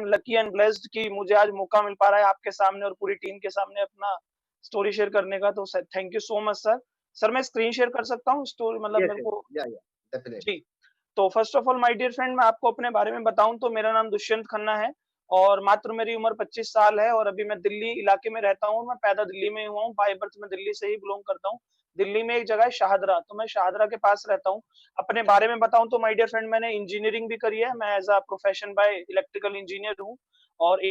Lucky and blessed कि मुझे आज मौका मिल पा रहा है आपके सामने और पूरी टीम के सामने अपना स्टोरी शेयर करने का। तो sir thank you so much sir. Sir मैं स्क्रीन शेयर कर सकता हूँ स्टोरी, मतलब Yes, मेरे yes. को? Yeah, yeah. Definitely. जी। तो first of all my dear friend, मैं आपको अपने बारे में बताऊं तो मेरा नाम दुष्यंत खन्ना है और मात्र मेरी उम्र 25 साल है और अभी मैं दिल्ली इलाके में रहता हूँ। मैं पैदा दिल्ली में ही हुआ हूँ, बाय बर्थ मैं दिल्ली से ही बिलोंग करता हूँ। दिल्ली में एक जगह है शाहदरा, तो मैं शाहदरा के पास रहता हूँ। अपने बारे में बताऊं तो माय डियर फ्रेंड, मैंने इंजीनियरिंग भी करी है। मैं as a profession by electrical engineer हूँ और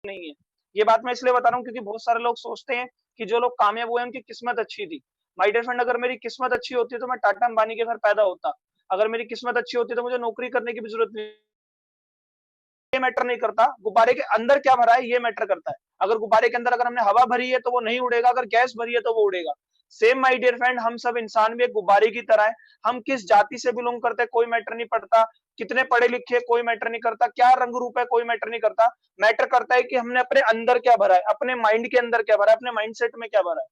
नहीं है। ये बात मैं इसलिए बता रहा हूँ क्योंकि बहुत सारे लोग सोचते हैं कि जो लोग कामयाब हुए हैं उनकी किस्मत अच्छी थी। माय डियर फ्रेंड, अगर मेरी किस्मत अच्छी होती तो मैं टाटा अंबानी के घर पैदा होता। अगर मेरी किस्मत अच्छी होती तो मुझे नौकरी करने की भी जरूरत नहीं। ये मैटर नहीं करता गुब्बारे के अंदर क्या भरा है, ये मैटर करता है। अगर गुब्बारे के अंदर अगर हमने हवा भरी है तो वो नहीं उड़ेगा, अगर गैस भरी है तो वो उड़ेगा। सेम माय डियर फ्रेंड, हम सब इंसान भी एक गुब्बारे की तरह है। हम किस जाति से बिलोंग करते हैं कोई मैटर नहीं पड़ता, कितने पढ़े लिखे कोई मैटर नहीं करता, क्या रंग रूप है कोई मैटर नहीं करता। मैटर करता है कि हमने अपने अंदर क्या भरा है, अपने माइंड के अंदर क्या भरा है, अपने माइंडसेट में क्या भरा है।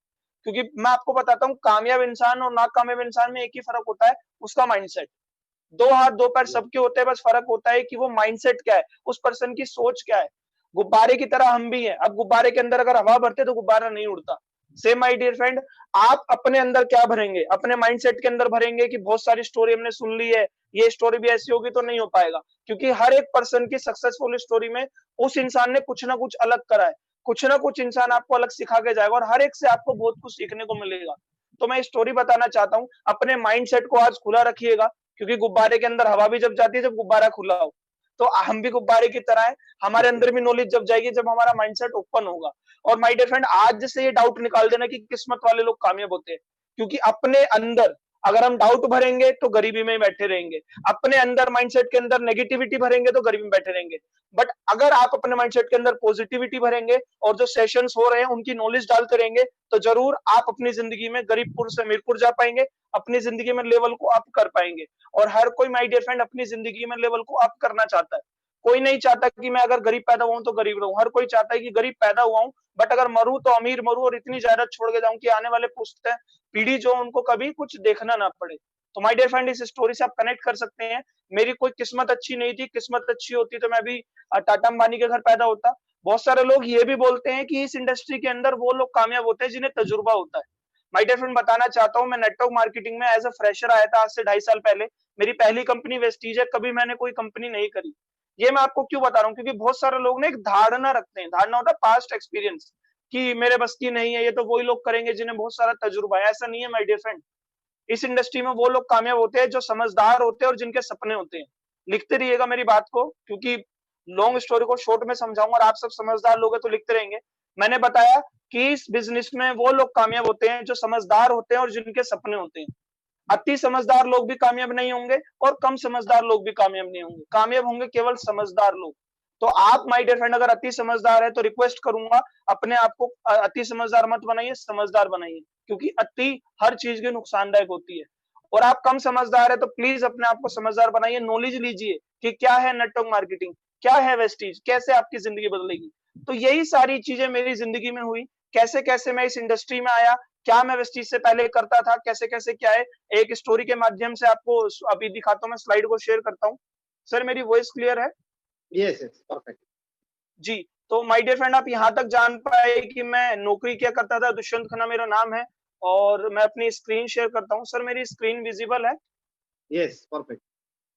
क्योंकि मैं आपको बताता हूँ, कामयाब इंसान और नाकामयाब इंसान में एक ही फर्क होता है, उसका माइंडसेट। दो हाथ दो पैर Yeah. सबके होते हैं, बस फर्क होता है कि वो माइंडसेट क्या है, उस पर्सन की सोच क्या है। गुब्बारे की तरह हम भी हैं। अब गुब्बारे के अंदर अगर हवा भरते तो गुब्बारा नहीं उड़ता। सेम माय डियर फ्रेंड, आप अपने अंदर क्या भरेंगे, अपने माइंडसेट के अंदर भरेंगे कि बहुत सारी स्टोरी हमने सुन ली है, ये स्टोरी भी ऐसी होगी, तो नहीं हो पाएगा। क्योंकि हर एक पर्सन की सक्सेसफुल स्टोरी में उस इंसान ने कुछ ना कुछ अलग करा है, कुछ ना कुछ इंसान आपको अलग सिखा के जाएगा और हर एक से आपको बहुत कुछ सीखने को मिलेगा। तो मैं स्टोरी बताना चाहता हूँ, अपने माइंडसेट को आज खुला रखिएगा। क्योंकि गुब्बारे के अंदर हवा भी जब जाती है जब गुब्बारा खुला हो। तो हम भी गुब्बारे की तरह है, हमारे Okay. अंदर भी नॉलेज जब जाएगी जब हमारा माइंडसेट ओपन होगा। और माय डियर फ्रेंड, आज से ये डाउट निकाल देना कि किस्मत वाले लोग कामयाब होते हैं। क्योंकि अपने अंदर अगर हम डाउट भरेंगे तो गरीबी में ही बैठे रहेंगे। अपने अंदर माइंडसेट के अंदर नेगेटिविटी भरेंगे तो गरीबी में बैठे रहेंगे। बट अगर आप अपने माइंडसेट के अंदर पॉजिटिविटी भरेंगे और जो सेशंस हो रहे हैं उनकी नॉलेज डालते रहेंगे, तो जरूर आप अपनी जिंदगी में गरीबपुर से मीरपुर जा पाएंगे, अपनी जिंदगी में लेवल को अप कर पाएंगे। और हर कोई माय डियर फ्रेंड अपनी जिंदगी में लेवल को अप करना चाहता है। कोई नहीं चाहता कि मैं अगर गरीब पैदा हुआ हूं तो गरीब रहूं। हर कोई चाहता है कि गरीब पैदा हुआ हूं बट अगर मरूं तो अमीर मरूं और इतनी जायदाद छोड़ के जाऊं कि आने वाले पुश्ते पीढ़ी जो उनको कभी कुछ देखना ना पड़े। तो माय डियर फ्रेंड, इस स्टोरी से आप कनेक्ट कर सकते हैं। मेरी कोई किस्मत अच्छी नहीं थी, किस्मत अच्छी होती तो मैं भी टाटा अंबानी के घर पैदा होता। बहुत सारे लोग ये भी बोलते हैं कि इस इंडस्ट्री के अंदर वो लोग कामयाब होते हैं जिन्हें तजुर्बा होता है। माय डियर फ्रेंड, बताना चाहता हूं, मैं नेटवर्क मार्केटिंग में एज अ फ्रेशर आया था आज से 2.5 साल पहले। मेरी पहली कंपनी वेस्टीज है, कभी मैंने कोई कंपनी नहीं करी। ये मैं आपको क्यों बता रहा हूँ, क्योंकि बहुत सारे लोग ना एक धारणा रखते हैं, धारणा होता है पास्ट एक्सपीरियंस, कि मेरे बस की नहीं है, ये तो वही लोग करेंगे जिन्हें बहुत सारा तजुर्बा है। ऐसा नहीं है माय डियर फ्रेंड। इस इंडस्ट्री में वो लोग कामयाब होते हैं जो समझदार होते हैं और जिनके सपने होते हैं। लिखते रहिएगा मेरी बात को, क्योंकि लॉन्ग स्टोरी को शॉर्ट में समझाऊंगा और आप सब समझदार लोग हैं तो लिखते रहेंगे। मैंने बताया कि इस बिजनेस में वो लोग कामयाब होते हैं जो समझदार होते हैं और जिनके सपने होते हैं। अति समझदार लोग भी कामयाब नहीं होंगे और कम समझदार लोग भी कामयाब नहीं होंगे। कामयाब होंगे केवल समझदार लोग। तो आप माय डियर फ्रेंड अगर अति समझदार है तो रिक्वेस्ट करूंगा, अपने आप को अति समझदार मत बनाइए, समझदार बनाइए। क्योंकि अति हर चीज की नुकसानदायक होती है। और आप कम समझदार है तो प्लीज अपने आप को समझदार बनाइए। नॉलेज लीजिए कि क्या है नेटवर्क मार्केटिंग, क्या है वेस्टीज, कैसे आपकी जिंदगी बदलेगी। तो यही सारी चीजें मेरी जिंदगी में हुई। कैसे कैसे मैं इस इंडस्ट्री में आया, क्या मैं वेस्टीज से पहले करता था, कैसे कैसे क्या है, एक स्टोरी के माध्यम से आपको अभी दिखाता हूँ। मैं स्लाइड को शेयर करता हूँ। सर मेरी वॉइस क्लियर है? Yes, yes, perfect. जी। तो माय डियर फ्रेंड, आप यहाँ तक जान पाए कि मैं नौकरी क्या करता था। दुष्यंत खन्ना मेरा नाम है और मैं अपनी स्क्रीन शेयर करता हूँ। सर मेरी स्क्रीन विजिबल है? Yes, perfect.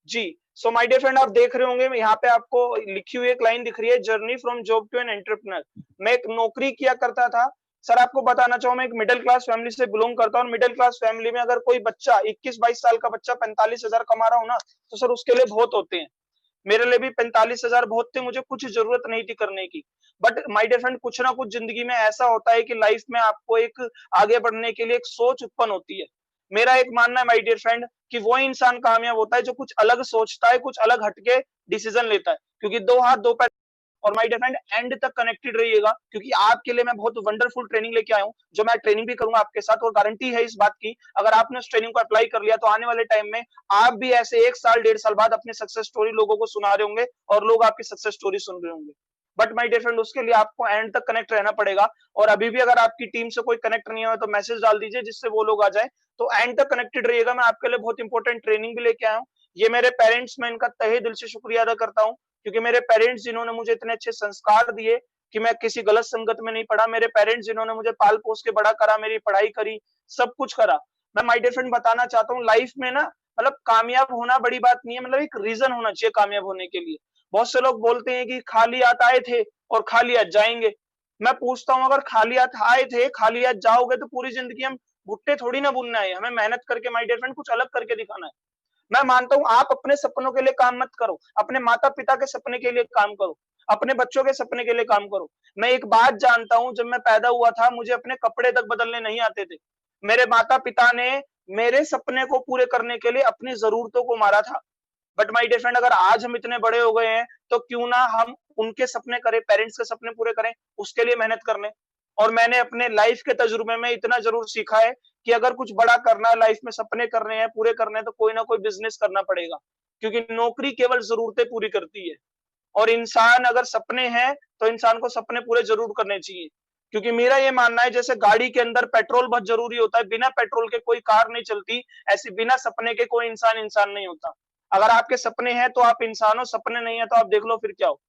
जी। सो माय डियर फ्रेंड, आप देख रहे होंगे यहाँ पे आपको लिखी हुई एक लाइन दिख रही है, journey from job to an entrepreneur. मैं एक नौकरी किया करता था। सर आपको बताना चाहूँ, मैं एक मिडिल क्लास फैमिली से बिलोंग करता हूँ और मिडिल क्लास फैमिली में अगर कोई बच्चा 21-22 साल का बच्चा 45,000 कमा रहा हो ना, तो सर उसके लिए बहुत होते हैं। मेरे लिए भी 45,000 बहुत थे, मुझे कुछ जरूरत नहीं थी करने की। बट माय डियर फ्रेंड, कुछ ना कुछ जिंदगी में ऐसा होता है कि लाइफ में आपको एक आगे बढ़ने के लिए एक सोच उत्पन्न होती है। मेरा एक मानना है माय डियर फ्रेंड कि वो इंसान कामयाब होता है जो कुछ अलग सोचता है, कुछ अलग हटके डिसीजन लेता है। क्योंकि दो हाथ दो पैर। और माय डियर फ्रेंड, एंड तक कनेक्टेड रहिएगा क्योंकि आपके लिए मैं बहुत वंडरफुल ट्रेनिंग लेके आया हूँ, जो मैं ट्रेनिंग भी करूंगा आपके साथ। और गारंटी है इस बात की, अगर आपने उस ट्रेनिंग को अप्लाई कर लिया तो आने वाले टाइम में आप भी ऐसे 1 साल 1.5 साल बाद अपनी सक्सेस स्टोरी लोगों को सुना रहे होंगे और लोग आपकी सक्सेस स्टोरी सुन रहे होंगे। बट माय डियर फ्रेंड, उसके लिए आपको एंड तक कनेक्ट रहना पड़ेगा। और अभी भी अगर आपकी टीम से कोई कनेक्ट नहीं हुआ तो मैसेज डाल दीजिए जिससे वो लोग आ जाए। तो एंड तक कनेक्टेड रहिएगा। मैं आपके लिए बहुत इंपॉर्टेंट ट्रेनिंग भी लेके आया हूँ। ये मेरे पेरेंट्स, मैं इनका तहे दिल से शुक्रिया अदा करता हूँ, क्योंकि मेरे पेरेंट्स जिन्होंने मुझे इतने अच्छे संस्कार दिए कि मैं किसी गलत संगत में नहीं पड़ा, मेरे पेरेंट्स जिन्होंने मुझे पाल पोस के बड़ा करा, मेरी पढ़ाई करी, सब कुछ करा। मैं माय डियर फ्रेंड बताना चाहता हूँ, लाइफ में ना मतलब कामयाब होना बड़ी बात नहीं है, मतलब एक रीजन होना चाहिए कामयाब होने के लिए। बहुत से लोग बोलते हैं कि खाली हाथ आए थे और खाली हाथ जाएंगे। मैं पूछता हूँ, अगर खाली हाथ आए थे, खाली हाथ जाओगे तो पूरी जिंदगी हम भुट्टे थोड़ी ना बुनना है, हमें मेहनत करके माय डियर फ्रेंड कुछ अलग करके दिखाना है। मैं मानता हूं आप अपने सपनों के लिए काम मत करो, अपने माता पिता के सपने के लिए काम करो, अपने बच्चों के सपने के लिए काम करो। मैं एक बात जानता हूं, जब मैं पैदा हुआ था मुझे अपने कपड़े तक बदलने नहीं आते थे। मेरे माता पिता ने मेरे सपने को पूरे करने के लिए अपनी जरूरतों को मारा था। बट माय डियर फ्रेंड, अगर आज हम इतने बड़े हो गए हैं तो क्यों ना हम उनके सपने करें, पेरेंट्स के सपने पूरे करें, उसके लिए मेहनत कर लें। और मैंने अपने लाइफ के तजुर्बे में इतना जरूर सीखा है कि अगर कुछ बड़ा करना है लाइफ में, सपने करने हैं, पूरे करने हैं, तो कोई ना कोई बिजनेस करना पड़ेगा, क्योंकि नौकरी केवल जरूरतें पूरी करती है। और इंसान अगर सपने हैं तो इंसान को सपने पूरे जरूर करने चाहिए, क्योंकि मेरा ये मानना है जैसे गाड़ी के अंदर पेट्रोल बहुत जरूरी होता है, बिना पेट्रोल के कोई कार नहीं चलती, ऐसे बिना सपने के कोई इंसान इंसान नहीं होता। अगर आपके सपने हैं तो आप इंसान हो, सपने नहीं है तो आप देख लो फिर क्या हो,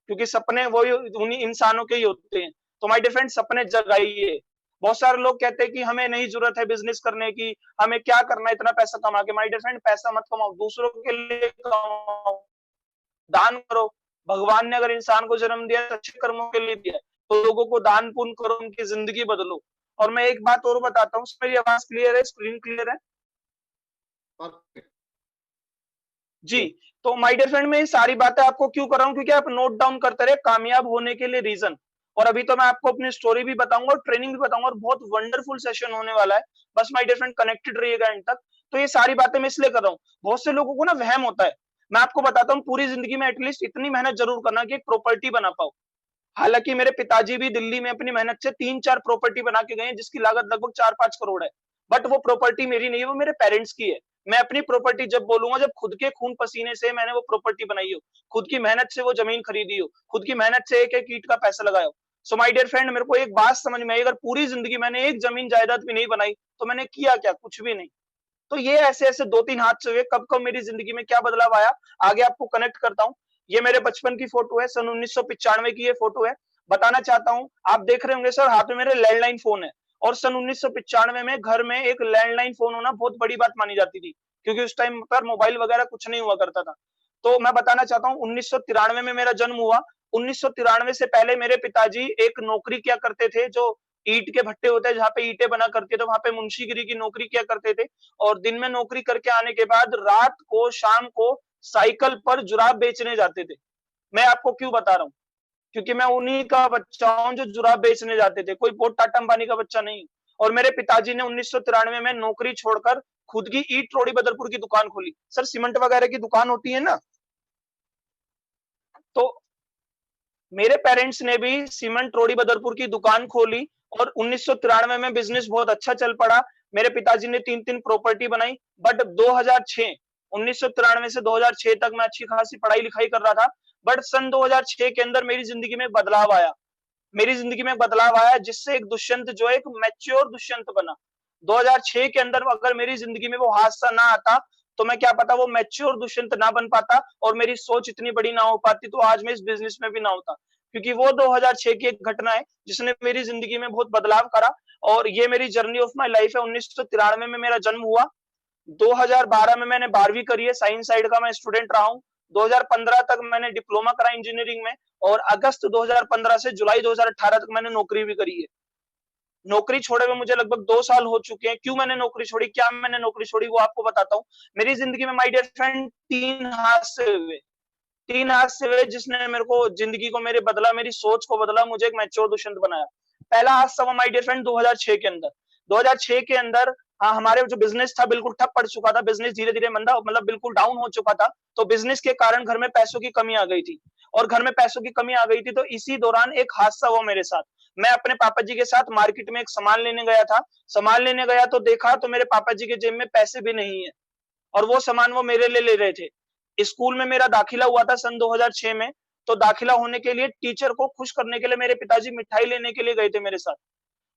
क्योंकि सपने वही उन्हीं इंसानों के ही होते हैं। तो माय डियर फ्रेंड, सपने जगाइए। बहुत सारे लोग कहते हैं कि हमें नहीं जरूरत है बिजनेस करने की, हमें क्या करना है इतना पैसा कमा के। माय डियर फ्रेंड, पैसा मत कमाओ, दूसरों के लिए कमाओ, दान करो। भगवान ने अगर इंसान को जन्म दिया तो अच्छे कर्मों के लिए दिया है, तो लोगों को दान पुण्य करो, उनकी जिंदगी बदलो। और मैं एक बात और बताता हूँ, मेरी आवाज क्लियर है, स्क्रीन क्लियर है? Perfect. जी। Yes. तो माय डियर फ्रेंड, मैं ये सारी बातें आपको क्यों कर रहा हूँ, क्योंकि आप नोट डाउन करते रहे कामयाब होने के लिए रीजन। और अभी तो मैं आपको अपनी स्टोरी भी बताऊंगा और ट्रेनिंग भी बताऊंगा, और बहुत वंडरफुल सेशन होने वाला है। बस माय डियर फ्रेंड कनेक्टेड रहिएगा एंड तक। तो ये सारी बातें मैं इसलिए कर रहा हूँ, बहुत से लोगों को ना वहम होता है। मैं आपको बताता हूँ, पूरी जिंदगी में एटलीस्ट इतनी मेहनत जरूर करना कि एक प्रॉपर्टी बना पाओ। हालांकि मेरे पिताजी भी दिल्ली में अपनी मेहनत से 3-4 प्रॉपर्टी बना के गए हैं, जिसकी लागत लगभग 4-5 करोड़ है। बट वो प्रॉपर्टी मेरी नहीं है, वो मेरे पेरेंट्स की है। मैं अपनी प्रॉपर्टी जब बोलूंगा, जब खुद के खून पसीने से मैंने वो प्रॉपर्टी बनाई हो, खुद की मेहनत से वो जमीन खरीदी हो, खुद की मेहनत से एक एक ईंट का पैसा लगाया हो। सो माय डियर फ्रेंड, मेरे को एक बात समझ में आई, अगर पूरी जिंदगी मैंने एक जमीन जायदाद भी नहीं बनाई तो मैंने किया क्या? कुछ भी नहीं। तो ये ऐसे ऐसे 2-3 हादसे हुए, कब कब मेरी जिंदगी में क्या बदलाव आया, आगे आपको कनेक्ट करता हूँ। ये मेरे बचपन की फोटो है, सन 1995 की ये फोटो है। बताना चाहता हूँ, आप देख रहे होंगे सर, हाथ में मेरे लैंडलाइन फोन है। और सन 1995 में घर में एक लैंडलाइन फोन होना बहुत बड़ी बात मानी जाती थी, क्योंकि उस टाइम पर मोबाइल वगैरह कुछ नहीं हुआ करता था। तो मैं बताना चाहता हूँ, 1993 में मेरा जन्म हुआ। 1993 से पहले मेरे पिताजी एक नौकरी किया करते थे, जो ईंट के भट्टे होते हैं, जहाँ पे ईंटें बना करते थे, वहां पे मुंशीगिरी की नौकरी किया करते थे। और दिन में नौकरी करके आने के बाद रात को, शाम को साइकिल पर जुराब बेचने जाते थे। मैं आपको क्यों बता रहा हूँ, क्योंकि मैं उन्हीं का बच्चा हूं जो जुराब बेचने जाते थे, कोई बहुत टाटा अंबानी का बच्चा नहीं। और मेरे पिताजी ने 1993 में नौकरी छोड़कर खुद की ईट रोड़ी बदरपुर की दुकान खोली। सर, सीमेंट वगैरह की दुकान होती है ना, तो मेरे पेरेंट्स ने भी सीमेंट रोड़ी बदरपुर की दुकान खोली। और 1993 में बिजनेस बहुत अच्छा चल पड़ा। मेरे पिताजी ने 3-3 प्रॉपर्टी बनाई। बट 2006, 1993 से 2006 तक मैं अच्छी खासी पढ़ाई लिखाई कर रहा था। बट सन 2006 के अंदर मेरी जिंदगी में बदलाव आया। मेरी जिंदगी में बदलाव आया, जिससे एक दुष्यंत जो एक मैच्योर दुष्यंत बना। 2006 के अंदर अगर मेरी जिंदगी में वो हादसा ना आता तो मैं क्या पता वो मैच्योर दुष्यंत ना बन पाता, और मेरी सोच इतनी बड़ी ना हो पाती, तो आज मैं इस बिजनेस में भी ना होता। क्योंकि वो 2006 की एक घटना है जिसने मेरी जिंदगी में बहुत बदलाव करा। और ये मेरी जर्नी ऑफ माई लाइफ है। 1993 में मेरा जन्म हुआ। 2012 में मैंने 12वीं करी है, साइंस साइड का मैं स्टूडेंट रहा हूँ। 2015 तक मैंने डिप्लोमा करा इंजीनियरिंग में। और अगस्त 2015 से जुलाई 2018 तक मैंने नौकरी भी करी है। नौकरी छोड़े हुए मुझे लगभग 2 साल हो चुके हैं। क्यों मैंने नौकरी छोड़ी, क्या मैंने नौकरी छोड़ी, वो आपको बताता हूँ। मेरी जिंदगी में माय डियर फ्रेंड 3 हादसे हुए। 3 हादसे हुए जिसने मेरे को जिंदगी को मेरे बदला, मेरी सोच को बदला, मुझे एक मैच्योर दुष्यंत बनाया। पहला हादसा हुआ माय डियर फ्रेंड 2006 के अंदर। 2006 के अंदर, हाँ, हमारे जो बिजनेस था बिल्कुल ठप पड़ चुका था। बिजनेस धीरे धीरे मंदा, मतलब बिल्कुल डाउन हो चुका था। तो बिजनेस के कारण घर में पैसों की कमी आ गई थी। और घर में पैसों की कमी आ गई थी तो इसी दौरान एक हादसा हुआ मेरे साथ। मैं अपने पापा जी के साथ मार्केट में एक सामान लेने गया था। सामान लेने गया तो देखा तो मेरे पापा जी के जेब में पैसे भी नहीं है, और वो सामान वो मेरे लिए ले रहे थे। स्कूल में मेरा दाखिला हुआ था सन 2006 में। तो दाखिला होने के लिए टीचर को खुश करने के लिए मेरे पिताजी मिठाई लेने के लिए गए थे मेरे साथ।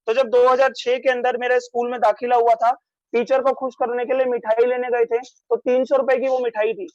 तो जब 2006 के अंदर मेरे स्कूल में दाखिला हुआ था, टीचर को खुश करने के लिए मिठाई लेने गए थे, तो 300 रुपए की वो मिठाई थी।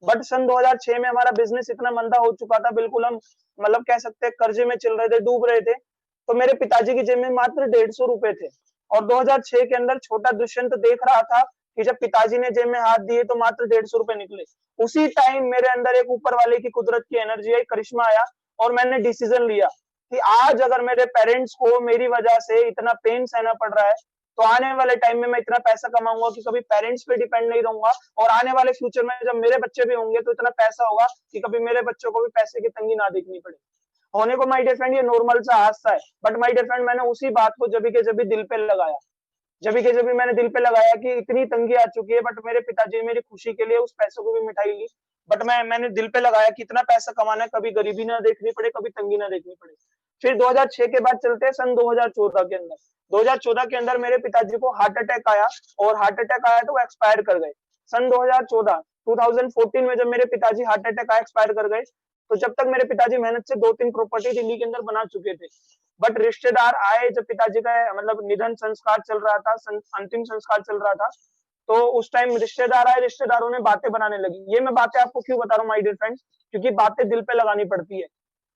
बट सन 2006 में हमारा बिजनेस इतना मंदा हो चुका था, बिल्कुल हम मतलब कह सकते हैं कर्जे में चल रहे थे, डूब रहे थे। तो मेरे पिताजी की जेब में मात्र 150 रुपए थे। और 2006 के अंदर छोटा दुष्यंत देख रहा था कि जब पिताजी ने जेब में हाथ दिए तो मात्र 150 रुपए निकले। उसी टाइम मेरे अंदर एक ऊपर वाले की कुदरत की एनर्जी आई, करिश्मा आया, और मैंने डिसीजन लिया कि आज अगर मेरे पेरेंट्स को मेरी वजह से इतना पेन सहना पड़ रहा है, तो आने वाले टाइम में मैं इतना पैसा कमाऊंगा कि कभी पेरेंट्स पे डिपेंड नहीं रहूंगा, और आने वाले फ्यूचर में जब मेरे बच्चे भी होंगे तो इतना पैसा होगा कि कभी मेरे बच्चों को भी पैसे की तंगी ना देखनी पड़े। होने को माय डियर फ्रेंड ये नॉर्मल सा हादसा है, बट माय डियर फ्रेंड मैंने उसी बात को जब के जब दिल पे लगाया, जब के जब मैंने दिल पे लगाया कि इतनी तंगी आ चुकी है, बट मेरे पिताजी मेरी खुशी के लिए उस पैसे को भी मिठाई ली। बट मैंने दिल पे लगाया कि इतना पैसा कमाना है, कभी गरीबी ना देखनी पड़े, कभी तंगी ना देखनी पड़े। फिर 2006 के बाद चलते हैं सन 2014 के अंदर। 2014 के अंदर मेरे पिताजी को हार्ट अटैक आया, और हार्ट अटैक आया तो वो एक्सपायर कर गए। सन 2014 में जब मेरे पिताजी हार्ट अटैक आया, एक्सपायर कर गए, तो जब तक मेरे पिताजी मेहनत से 2-3 प्रॉपर्टी दिल्ली के अंदर बना चुके थे। बट रिश्तेदार आए, जब पिताजी का मतलब निधन संस्कार चल रहा था, अंतिम संस्कार चल रहा था, तो उस टाइम रिश्तेदार आए, रिश्तेदारों ने बातें बनाने लगी। ये मैं बातें आपको क्यों बता रहा हूँ माय डियर फ्रेंड्स, क्योंकि बातें दिल पे लगानी पड़ती है।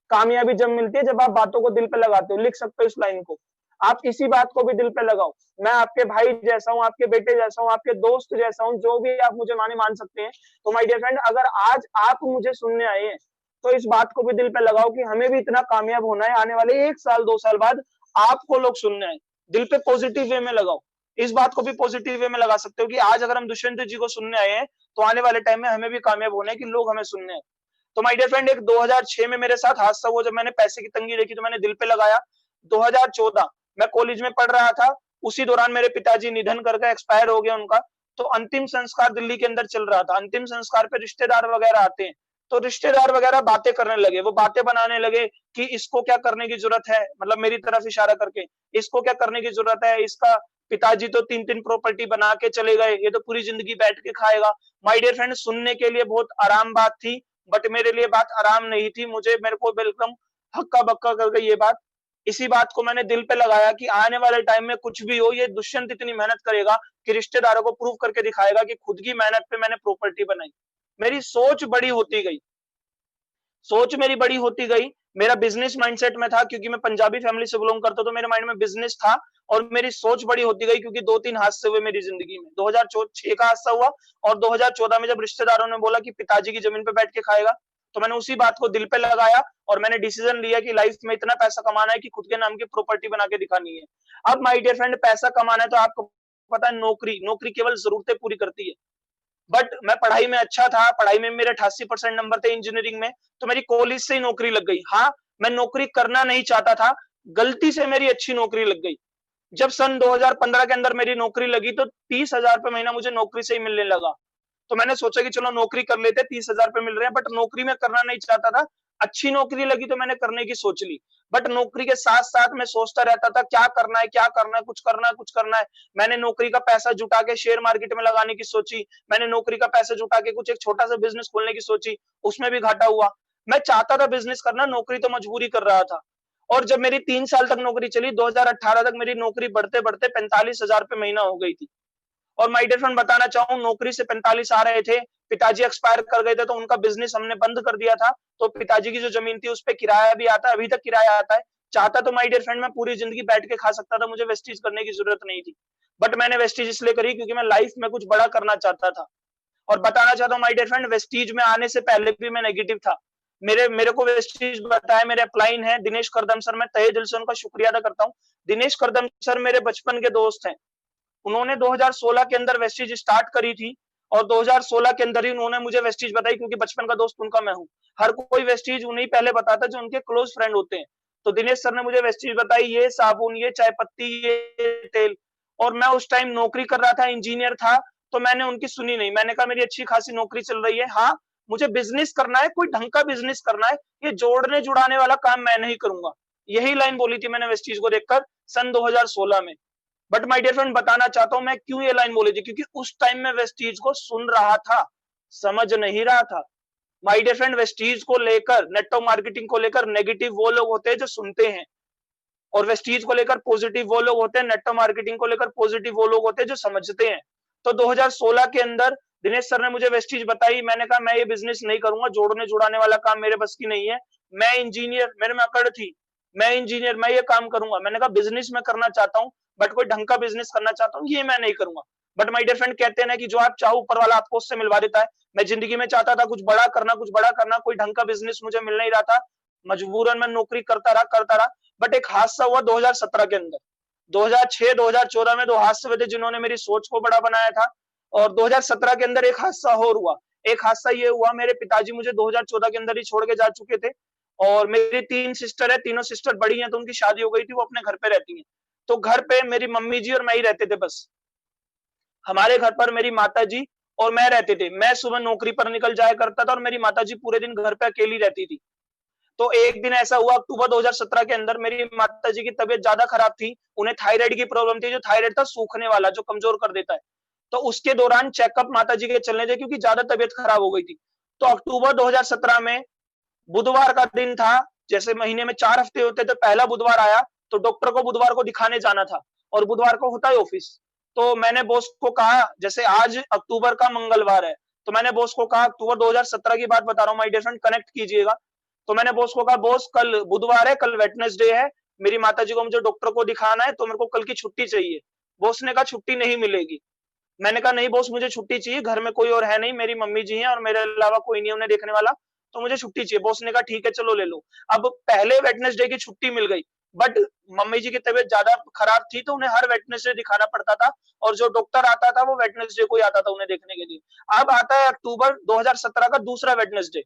कामयाबी जब मिलती है जब आप बातों को दिल पे लगाते हो। लिख सकते हो इस लाइन को, आप इसी बात को भी दिल पे लगाओ। मैं आपके भाई जैसा हूँ, आपके बेटे जैसा हूँ, आपके दोस्त जैसा हूँ, जो भी आप मुझे मान सकते हैं। तो माय डियर फ्रेंड, अगर आज आप मुझे सुनने आए हैं, तो इस बात को भी दिल पे लगाओ कि हमें भी इतना कामयाब होना है, आने वाले 1 साल 2 साल बाद आपको लोग सुनने आए। दिल पे पॉजिटिव वे में लगाओ। इस बात को भी पॉजिटिव वे में लगा सकते हो कि आज अगर हम दुष्यंत जी को सुनने आए हैं, तो आने वाले टाइम में हमें भी कामयाब होना है कि लोग हमें सुनने आए। तो माय डियर फ्रेंड, एक 2006 में मेरे साथ हादसा हुआ, जब मैंने पैसे की तंगी देखी तो मैंने दिल पे लगाया। 2014 मैं कॉलेज में पढ़ रहा था, उसी दौरान मेरे पिताजी निधन कर गए, एक्सपायर हो गया उनका। तो अंतिम संस्कार दिल्ली के अंदर चल रहा था। अंतिम संस्कार पे रिश्तेदार वगैरह आते हैं, तो रिश्तेदार वगैरह बातें करने लगे, वो बातें बनाने लगे कि इसको क्या करने की जरूरत है, मतलब मेरी तरफ इशारा करके, इसको क्या करने की जरूरत है, इसका पिताजी तो 3-3 प्रॉपर्टी बना के चले गए, ये तो पूरी जिंदगी बैठ के खाएगा। माय डियर फ्रेंड, सुनने के लिए बहुत आराम बात थी, बट मेरे लिए बात आराम नहीं थी। मेरे को बिल्कुल हक्का बक्का कर गई ये बात। इसी बात को मैंने दिल पे लगाया कि आने वाले टाइम में कुछ भी हो, ये दुष्यंत इतनी मेहनत करेगा कि रिश्तेदारों को प्रूव करके दिखाएगा कि खुद की मेहनत पे मैंने प्रॉपर्टी बनाई। मेरी सोच बड़ी होती गई, सोच मेरी बड़ी होती गई। मेरा बिजनेस माइंडसेट में था, क्योंकि मैं पंजाबी फैमिली से बिलोंग करता, तो मेरे माइंड में बिजनेस था। और मेरी सोच बड़ी होती गई, क्योंकि 2-3 हादसे हुए मेरी जिंदगी में। 2006 का हादसा हुआ, और 2014 में जब रिश्तेदारों ने बोला कि पिताजी की जमीन पे बैठ के खाएगा, तो मैंने उसी बात को दिल पे लगाया, और मैंने डिसीजन लिया कि लाइफ में इतना पैसा कमाना है कि खुद के नाम की प्रॉपर्टी बना के दिखानी है। अब माय डियर फ्रेंड, पैसा कमाना है तो आपको पता है, नौकरी केवल जरूरतें पूरी करती है। बट मैं पढ़ाई में अच्छा था, पढ़ाई में मेरे 88% नंबर थे इंजीनियरिंग में, तो मेरी कॉलेज से ही नौकरी लग गई। हाँ, मैं नौकरी करना नहीं चाहता था, गलती से मेरी अच्छी नौकरी लग गई। जब सन 2015 के अंदर मेरी नौकरी लगी, तो 30,000 रुपए महीना मुझे नौकरी से ही मिलने लगा। तो मैंने सोचा कि चलो नौकरी कर लेते, 30,000 रुपए मिल रहे हैं, बट नौकरी में करना नहीं चाहता था। अच्छी नौकरी लगी तो मैंने करने की सोच ली, बट नौकरी के साथ साथ मैं सोचता रहता था क्या करना है, क्या करना है, कुछ करना है, कुछ करना है। मैंने नौकरी का पैसा जुटा के शेयर मार्केट में लगाने की सोची, मैंने नौकरी का पैसा जुटा के कुछ एक छोटा सा बिजनेस खोलने की सोची, उसमें भी घाटा हुआ। मैं चाहता था बिजनेस करना, नौकरी तो मजबूरी कर रहा था। और जब मेरी 3 साल तक नौकरी चली, 2018 तक मेरी नौकरी बढ़ते बढ़ते 45,000 रुपए महीना हो गई थी। और माय डियर फ्रेंड, बताना चाहूँ, नौकरी से 45 आ रहे थे, पिताजी एक्सपायर कर गए थे, तो उनका बिजनेस हमने बंद कर दिया था। तो पिताजी की जो जमीन थी उस पे किराया भी आता है, अभी तक किराया आता है। चाहता तो माय डियर फ्रेंड मैं पूरी जिंदगी बैठ के खा सकता था, मुझे वेस्टेज करने की जरूरत नहीं थी। बट मैंने वेस्टेज इसलिए करी क्योंकि मैं लाइफ में कुछ बड़ा करना चाहता था। और बताना चाहता हूँ माय डियर फ्रेंड, वेस्टेज में आने से पहले भी मैं नेगेटिव था। मेरे को वेस्टेज बताया मेरे अपलाइन है दिनेश करदम सर, मैं तहे दिल से उनका शुक्रिया अदा करता हूँ। दिनेश करदम सर मेरे बचपन के दोस्त हैं। उन्होंने 2016 के अंदर वेस्टेज स्टार्ट करी थी, और 2016 के अंदर ही उन्होंने मुझे वेस्टेज बताई, क्योंकि बचपन का दोस्त उनका मैं हूँ। हर कोई वेस्टेज उन्हें पहले बताता जो उनके क्लोज फ्रेंड होते हैं। तो दिनेश सर ने मुझे वेस्टेज बताई, ये साबुन, ये चाय पत्ती, ये तेल। और मैं उस टाइम नौकरी कर रहा था, इंजीनियर था, तो मैंने उनकी सुनी नहीं। मैंने कहा मेरी अच्छी खासी नौकरी चल रही है, हाँ मुझे बिजनेस करना है, कोई ढंग का बिजनेस करना है, ये जोड़ने जुड़ाने वाला काम मैं नहीं करूंगा। यही लाइन बोली थी मैंने वेस्टेज को देखकर सन 2016 में। बट माय डियर फ्रेंड, बताना चाहता हूं मैं क्यों ये लाइन बोली थी, क्योंकि उस टाइम में वेस्टीज को सुन रहा था, समझ नहीं रहा था। माय डियर फ्रेंड, वेस्टीज को लेकर, नेटवर्क मार्केटिंग को लेकर नेगेटिव वो लोग होते हैं जो सुनते हैं, और वेस्टीज को लेकर पॉजिटिव वो लोग होते हैं, नेटवर्क मार्केटिंग को लेकर पॉजिटिव वो लोग होते हैं जो समझते हैं। तो 2016 के अंदर दिनेश सर ने मुझे वेस्टीज बताई, मैंने कहा मैं ये बिजनेस नहीं करूंगा, जोड़ने जुड़ाने वाला काम मेरे बस की नहीं है, मैं इंजीनियर, मेरे में अकड़ थी, मैं इंजीनियर, मैं ये काम करूंगा। मैंने कहा बिजनेस में करना चाहता हूँ, बट कोई ढंग का बिजनेस करना चाहता हूँ, ये मैं नहीं करूंगा। बट माय डियर फ्रेंड, कहते हैं ना कि जो आप चाहो ऊपर वाला आपको उससे मिलवा देता है। मैं जिंदगी में चाहता था कुछ बड़ा करना, कुछ बड़ा करना, कोई ढंग का बिजनेस मुझे मिल नहीं रहा था, मजबूरन मैं नौकरी करता रहा। बट एक हादसा हुआ 2017 के अंदर। 2006-2014 में दो हादसे हुए थे जिन्होंने मेरी सोच को बड़ा बनाया था, और 2017 के अंदर एक हादसा और हुआ। एक हादसा ये हुआ, मेरे पिताजी मुझे 2014 के अंदर ही छोड़ के जा चुके थे, और मेरी 3 सिस्टर है, तीनों सिस्टर बड़ी हैं, तो उनकी शादी हो गई थी, वो अपने घर पे रहती हैं। तो घर पे मेरी मम्मी जी और मैं ही रहते थे बस। हमारे घर पर मेरी माता जी और मैं रहते थे। मैं सुबह नौकरी पर निकल जाया करता था और मेरी माता जी पूरे दिन घर पे अकेली रहती थी। तो एक दिन ऐसा हुआ अक्टूबर 2017 के अंदर, मेरी माता जी की तबीयत ज्यादा खराब थी, उन्हें थायराइड की प्रॉब्लम थी, जो थायराइड था सूखने वाला, जो कमजोर कर देता है। तो उसके दौरान चेकअप माता जी के चलने थे क्योंकि ज्यादा तबीयत खराब हो गई थी। तो अक्टूबर 2017 में बुधवार का दिन था, जैसे महीने में 4 हफ्ते होते थे, पहला बुधवार आया, तो डॉक्टर को बुधवार को दिखाने जाना था, और बुधवार को होता है ऑफिस। तो मैंने बॉस को कहा, जैसे आज अक्टूबर का मंगलवार है, तो मैंने बॉस को कहा, अक्टूबर 2017 की बात बता रहा हूँ माय डियर फ्रेंड, कनेक्ट कीजिएगा। तो मैंने बॉस को कहा, बॉस कल बुधवार है, कल वेडनेसडे है, मेरी माताजी को मुझे डॉक्टर को दिखाना है, तो मेरे को कल की छुट्टी चाहिए। बॉस ने कहा छुट्टी नहीं मिलेगी। मैंने कहा नहीं बॉस, मुझे छुट्टी चाहिए, घर में कोई और है नहीं, मेरी मम्मी जी हैं और मेरे अलावा कोई नहीं उन्हें देखने वाला, तो मुझे छुट्टी चाहिए। बॉस ने कहा ठीक है चलो ले लो। अब पहले वेडनेसडे की छुट्टी मिल गई, बट मम्मी जी की तबीयत ज्यादा खराब थी, तो उन्हें हर वेडनेसडे दिखाना पड़ता था, और जो डॉक्टर आता था वो वेडनेसडे को ही आता था उन्हें देखने के लिए। अब आता है अक्टूबर 2017 का दूसरा वेडनेसडे।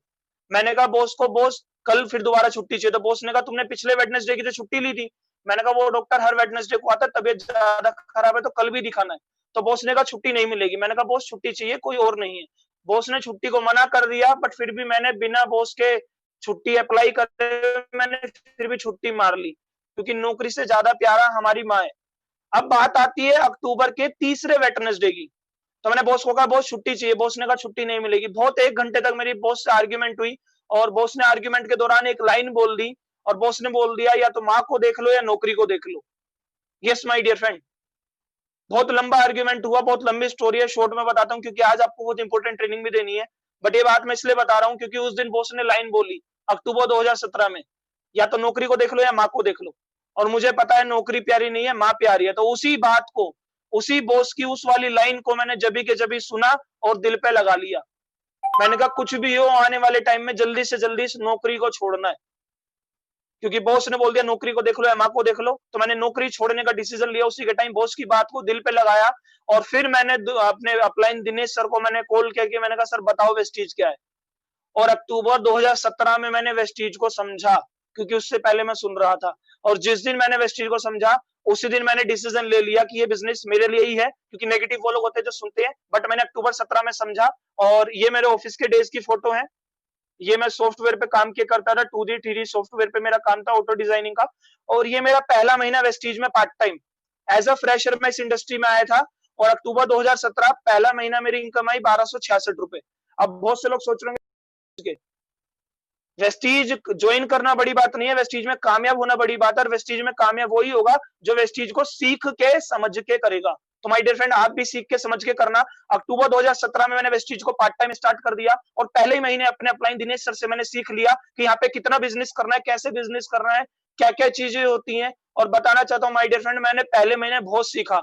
मैंने कहा बॉस को, बॉस कल फिर दोबारा छुट्टी चाहिए। तो बॉस ने कहा तुमने पिछले वेडनेसडे की तो छुट्टी ली थी। मैंने कहा वो डॉक्टर हर वेडनेसडे को आता है, तबीयत ज्यादा खराब है तो कल भी दिखाना है। तो बॉस ने कहा छुट्टी नहीं मिलेगी। मैंने कहा बॉस छुट्टी चाहिए, कोई और नहीं है। बॉस ने छुट्टी को मना कर दिया, बट फिर भी मैंने बिना बॉस के छुट्टी अप्लाई करे मैंने फिर भी छुट्टी मार ली, क्योंकि नौकरी से ज्यादा प्यारा हमारी माँ है। अब बात आती है अक्टूबर के तीसरे वेडनेसडे की। तो मैंने बॉस को कहा बॉस छुट्टी चाहिए। बॉस ने कहा छुट्टी नहीं मिलेगी। बहुत 1 घंटे तक मेरी बॉस से आर्ग्यूमेंट हुई, और बॉस ने आर्ग्यूमेंट के दौरान एक लाइन बोल दी, और बॉस ने बोल दिया या तो माँ को देख लो या नौकरी को देख लो। यस माय डियर फ्रेंड, बहुत लंबा आर्ग्यूमेंट हुआ, बहुत लंबी स्टोरी है, शॉर्ट में बताता हूँ क्योंकि आज आपको बहुत इंपॉर्टेंट ट्रेनिंग भी देनी है। बट ये बात मैं इसलिए बता रहा हूँ क्योंकि उस दिन बॉस ने लाइन बोली अक्टूबर 2017 में, या तो नौकरी को देख लो या माँ को देख लो। और मुझे पता है नौकरी प्यारी नहीं है, माँ प्यारी है। तो उसी बात को, उसी बॉस की उस वाली लाइन को मैंने जबी के जबी सुना और दिल पे लगा लिया। मैंने कहा कुछ भी हो आने वाले टाइम में जल्दी से जल्दी इस नौकरी को छोड़ना है, क्योंकि बॉस ने बोल दिया नौकरी को देख लो या माँ को देख लो। तो मैंने नौकरी छोड़ने का डिसीजन लिया उसी के टाइम, बॉस की बात को दिल पे लगाया। और फिर मैंने अपने अपलाइन दिनेश सर को मैंने कॉल किया, मैंने कहा सर बताओ वेस्टीज क्या है। और अक्टूबर 2017 में मैंने वेस्टीज को समझा, क्योंकि उससे पहले मैं सुन रहा था। और जिस दिन मैंने वेस्टीज को समझा उसी दिन मैंने डिसीजन ले लिया कि ये बिजनेस मेरे लिए ही है, क्योंकि नेगेटिव वो लोग होते हैं जो सुनते हैं, बट मैंने अक्टूबर 17 में समझा। और ये मेरे ऑफिस के डेज की फोटो है। ये मैं सॉफ्टवेयर पे काम किया करता था, 2D 3D सॉफ्टवेयर पे मेरा काम था, ऑटो डिजाइनिंग का। और ये मेरा पहला महीना वेस्टीज में part time as a fresher मैं इस इंडस्ट्री में आया था। और अक्टूबर 2017 पहला महीना मेरी इनकम आई 1266 रुपए। अब बहुत से लोग सोच रहे होंगे वेस्टीज ज्वाइन करना बड़ी बात नहीं है, वेस्टीज में कामयाब होना बड़ी बात है। और वेस्टीज में कामयाब वही होगा जो वेस्टीज को सीख के समझ के करेगा। तो माय डियर फ्रेंड, आप भी सीख के समझ के करना। अक्टूबर 2017 में मैंने वेस्टीज को पार्ट टाइम स्टार्ट कर दिया, और पहले ही महीने अपने अपलाइन दिनेश सर से मैंने सीख लिया कि यहाँ पे कितना बिजनेस करना है, कैसे बिजनेस करना है, क्या क्या चीजें होती हैं। और बताना चाहता हूँ माय डियर फ्रेंड, मैंने पहले महीने बहुत सीखा,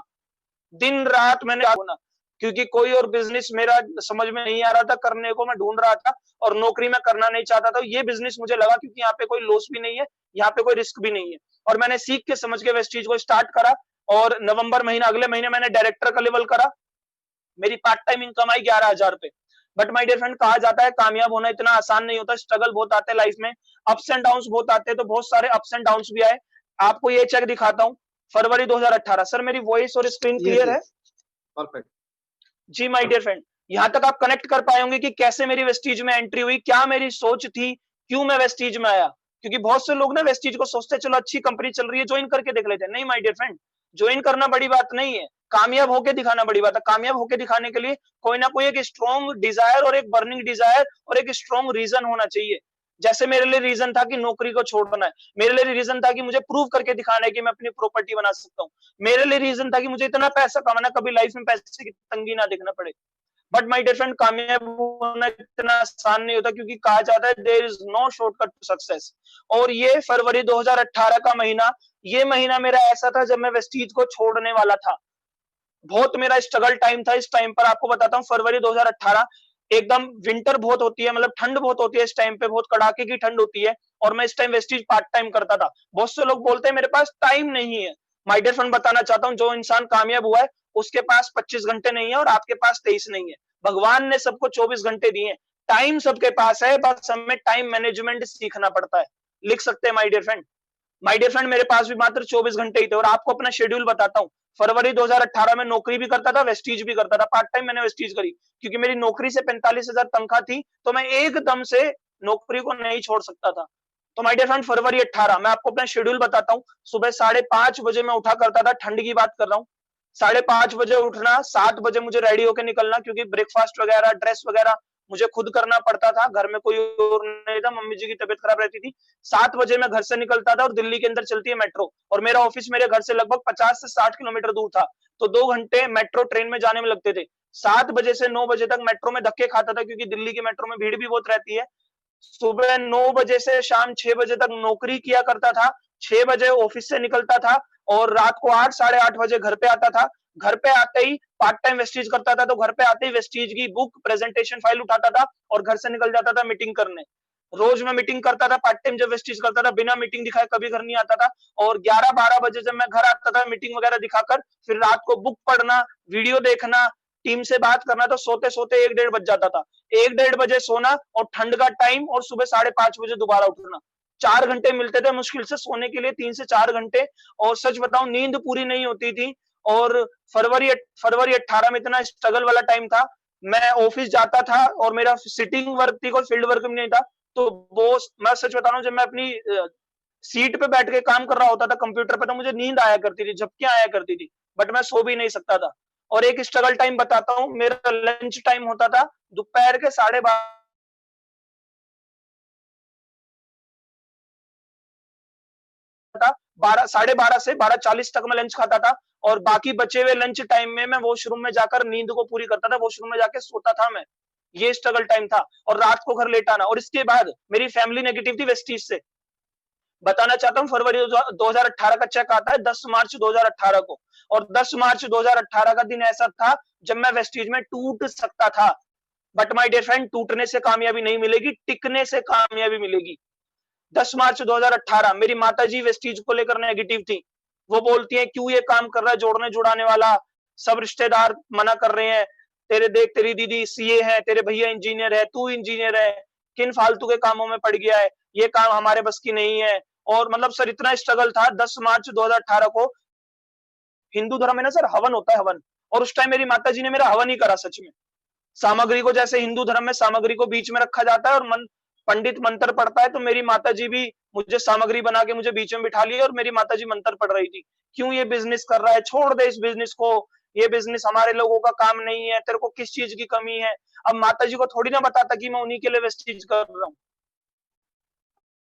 दिन रात मैंने होना, क्योंकि कोई और बिजनेस मेरा समझ में नहीं आ रहा था, करने को मैं ढूंढ रहा था, और नौकरी में करना नहीं चाहता था। ये बिजनेस मुझे लगा क्योंकि यहाँ पे कोई लॉस भी नहीं है, यहाँ पे कोई रिस्क भी नहीं है। और मैंने सीख के समझ के वेस्टीज को स्टार्ट करा, और नवंबर महीना अगले महीने मैंने डायरेक्टर का लेवल करा। मेरी पार्ट टाइम इनकम आई 11,000 रुपए। बट माय डियर फ्रेंड, कहा जाता है कामयाब होना इतना आसान नहीं होता, स्ट्रगल बहुत आते हैं लाइफ में, अप्स एंड डाउन्स बहुत आते हैं। तो बहुत सारे अप्स एंड डाउन्स भी आए। आपको ये चेक दिखाता हूँ, फरवरी 2018। सर मेरी वॉइस और स्क्रीन क्लियर है? परफेक्ट जी माय डियर फ्रेंड, यहां तक आप कनेक्ट कर पाए होंगे कि कैसे मेरी वेस्टीज में एंट्री हुई, क्या मेरी सोच थी, क्यों मैं वेस्टीज में आया। क्योंकि बहुत से लोग ना वेस्टीज को सोचते हैं चलो अच्छी कंपनी चल रही है ज्वाइन करके देख लेते हैं। नहीं माय डियर फ्रेंड, ज्वाइन करना बड़ी बात नहीं है, कामयाब होके दिखाना बड़ी बात है। कामयाब होके दिखाने के लिए कोई ना कोई एक स्ट्रॉन्ग डिजायर और एक बर्निंग डिजायर और एक स्ट्रॉन्ग रीजन होना चाहिए। जैसे मेरे लिए रीजन था कि नौकरी को छोड़ना है, मेरे लिए रीजन था कि मुझे प्रूव करके दिखाना है कि मैं अपनी प्रॉपर्टी बना सकता हूँ, मेरे लिए रीजन था कि मुझे इतना पैसा कमाना, कभी लाइफ में पैसे की तंगी ना देखना पड़े। बट माय डियर फ्रेंड, कामयाब होना इतना आसान नहीं होता, क्योंकि कहा जाता है there is no shortcut to success. और ये फरवरी 2018 का महीना, ये महीना मेरा ऐसा था जब मैं वेस्टीज को छोड़ने वाला था। बहुत मेरा स्ट्रगल टाइम था। इस टाइम पर आपको बताता हूँ, फरवरी 2018 एकदम विंटर बहुत होती है, मतलब ठंड बहुत होती है इस टाइम पे, बहुत कड़ाके की ठंड होती है। और मैं इस टाइम वेस्टीज पार्ट टाइम करता था। बहुत से लोग बोलते हैं मेरे पास टाइम नहीं है। माय डियर फ्रेंड, बताना चाहता हूँ, जो इंसान कामयाब हुआ है उसके पास 25 घंटे नहीं है और आपके पास 23 नहीं है। भगवान ने सबको 24 घंटे दिए हैं। टाइम सबके पास है, बस हमें टाइम मैनेजमेंट सीखना पड़ता है। लिख सकते हैं my dear friend. My dear friend, मेरे पास भी मात्र 24 घंटे ही थे। और आपको अपना शेड्यूल बताता हूँ, फरवरी 2018 में नौकरी भी करता था, वेस्टीज भी करता था। पार्ट टाइम मैंने वेस्टीज करी, क्योंकि मेरी नौकरी से 45,000 तनख्वाह थी, तो मैं एकदम से नौकरी को नहीं छोड़ सकता था। तो माय डियर फ्रेंड, फरवरी 18 मैं आपको अपना शेड्यूल बताता हूँ। सुबह 5:30 बजे मैं उठा करता था, ठंड की बात कर रहा हूँ। 5:30 बजे उठना, 7 बजे मुझे रेडी होकर निकलना, क्योंकि ब्रेकफास्ट वगैरह, ड्रेस वगैरह मुझे खुद करना पड़ता था। घर में कोई और नहीं था, मम्मी जी की तबीयत खराब रहती थी। 7 बजे मैं घर से निकलता था, और दिल्ली के अंदर चलती है मेट्रो, और मेरा ऑफिस मेरे घर से लगभग 50 से 60 किलोमीटर दूर था। तो 2 घंटे मेट्रो ट्रेन में जाने में लगते थे। 7 बजे से 9 बजे तक मेट्रो में धक्के खाता था, क्योंकि दिल्ली की मेट्रो में भीड़ भी बहुत रहती है। सुबह 9 बजे से शाम 6 बजे तक नौकरी किया करता था। 6 बजे ऑफिस से निकलता था, और रात को 8, साढ़े 8 बजे घर पे आता था। घर पे आते ही पार्ट टाइम वेस्टीज करता था, तो घर पे आते ही वेस्टीज की बुक, प्रेजेंटेशन फाइल उठाता था और घर से निकल जाता था मीटिंग करने। रोज मैं मीटिंग करता था, पार्ट टाइम जब वेस्टीज करता था, बिना मीटिंग दिखाए कभी घर नहीं आता था। और 11-12 बजे जब मैं घर आता था मीटिंग वगैरह दिखाकर, फिर रात को बुक पढ़ना, वीडियो देखना, टीम से बात करना, तो सोते सोते 1-1:30 बज जाता था। 1-1:30 बजे सोना, और ठंड का टाइम, और सुबह 5:30 बजे दोबारा उठना। 4 घंटे मिलते थे मुश्किल से सोने के लिए, 3 से 4 घंटे। और सच बताऊं, नींद पूरी नहीं होती थी। और फरवरी 18 में इतना स्ट्रगल वाला टाइम था। मैं ऑफिस जाता था, और मेरा सिटिंग वर्क थी, कोई फील्ड वर्क भी नहीं था। तो बॉस, मैं सच बता रहा हूँ, जब मैं अपनी सीट पे बैठ के काम कर रहा होता था कंप्यूटर पे, तो मुझे नींद आया करती थी, झपकियां आया करती थी। बट मैं सो भी नहीं सकता था। और एक स्ट्रगल टाइम बताता हूँ, मेरा लंच टाइम होता था दोपहर के 12:30 था। 12:30 से 12:40 तक मैं लंच खाता था। और बाकी बचे हुए लंच टाइम में मैं वॉशरूम में जाकर नींद को पूरी करता था, वॉशरूम में जाके सोता था मैं। ये स्ट्रगल टाइम था। और रात को घर लेट आना। और इसके बाद मेरी फैमिली नेगेटिव थी वेस्टीज से। बताना चाहता हूँ, फरवरी 2018 का चेक आता है 10 मार्च 2018 को। और 10 मार्च 2018 का दिन ऐसा था जब मैं वेस्टीज में टूट सकता था। बट माय डियर फ्रेंड, टूटने से कामयाबी नहीं मिलेगी, टिकने से कामयाबी मिलेगी। 10 मार्च 2018 मेरी माताजी वेस्टीज को लेकर नेगेटिव थी। वो बोलती हैं, क्यों ये काम कर रहा है जोड़ने जुड़ाने वाला, सब रिश्तेदार मना कर रहे हैं, तेरे देख, तेरी दीदी सीए है, तेरे भैया इंजीनियर है, तू इंजीनियर है, किन फालतू के कामों में पड़ गया है, ये काम हमारे बस की नहीं है। और मतलब सर, इतना स्ट्रगल था। 10 मार्च 2018 को हिंदू धर्म में ना सर हवन होता है, हवन। और उस टाइम मेरी माताजी ने मेरा हवन ही करा सच में। सामग्री को, जैसे हिंदू धर्म में सामग्री को बीच में रखा जाता है और पंडित मंत्र पढ़ता है, तो मेरी माताजी भी मुझे सामग्री बना के मुझे बीच में बिठा लिया, और मेरी माताजी मंत्र पढ़ रही थी, क्यों ये बिजनेस कर रहा है, छोड़ दे इस बिजनेस को, ये बिजनेस हमारे लोगों का काम नहीं है, तेरे को किस चीज की कमी है। अब माताजी को थोड़ी ना बताता कि मैं उन्हीं के लिए वेस्टीज कर रहा हूँ।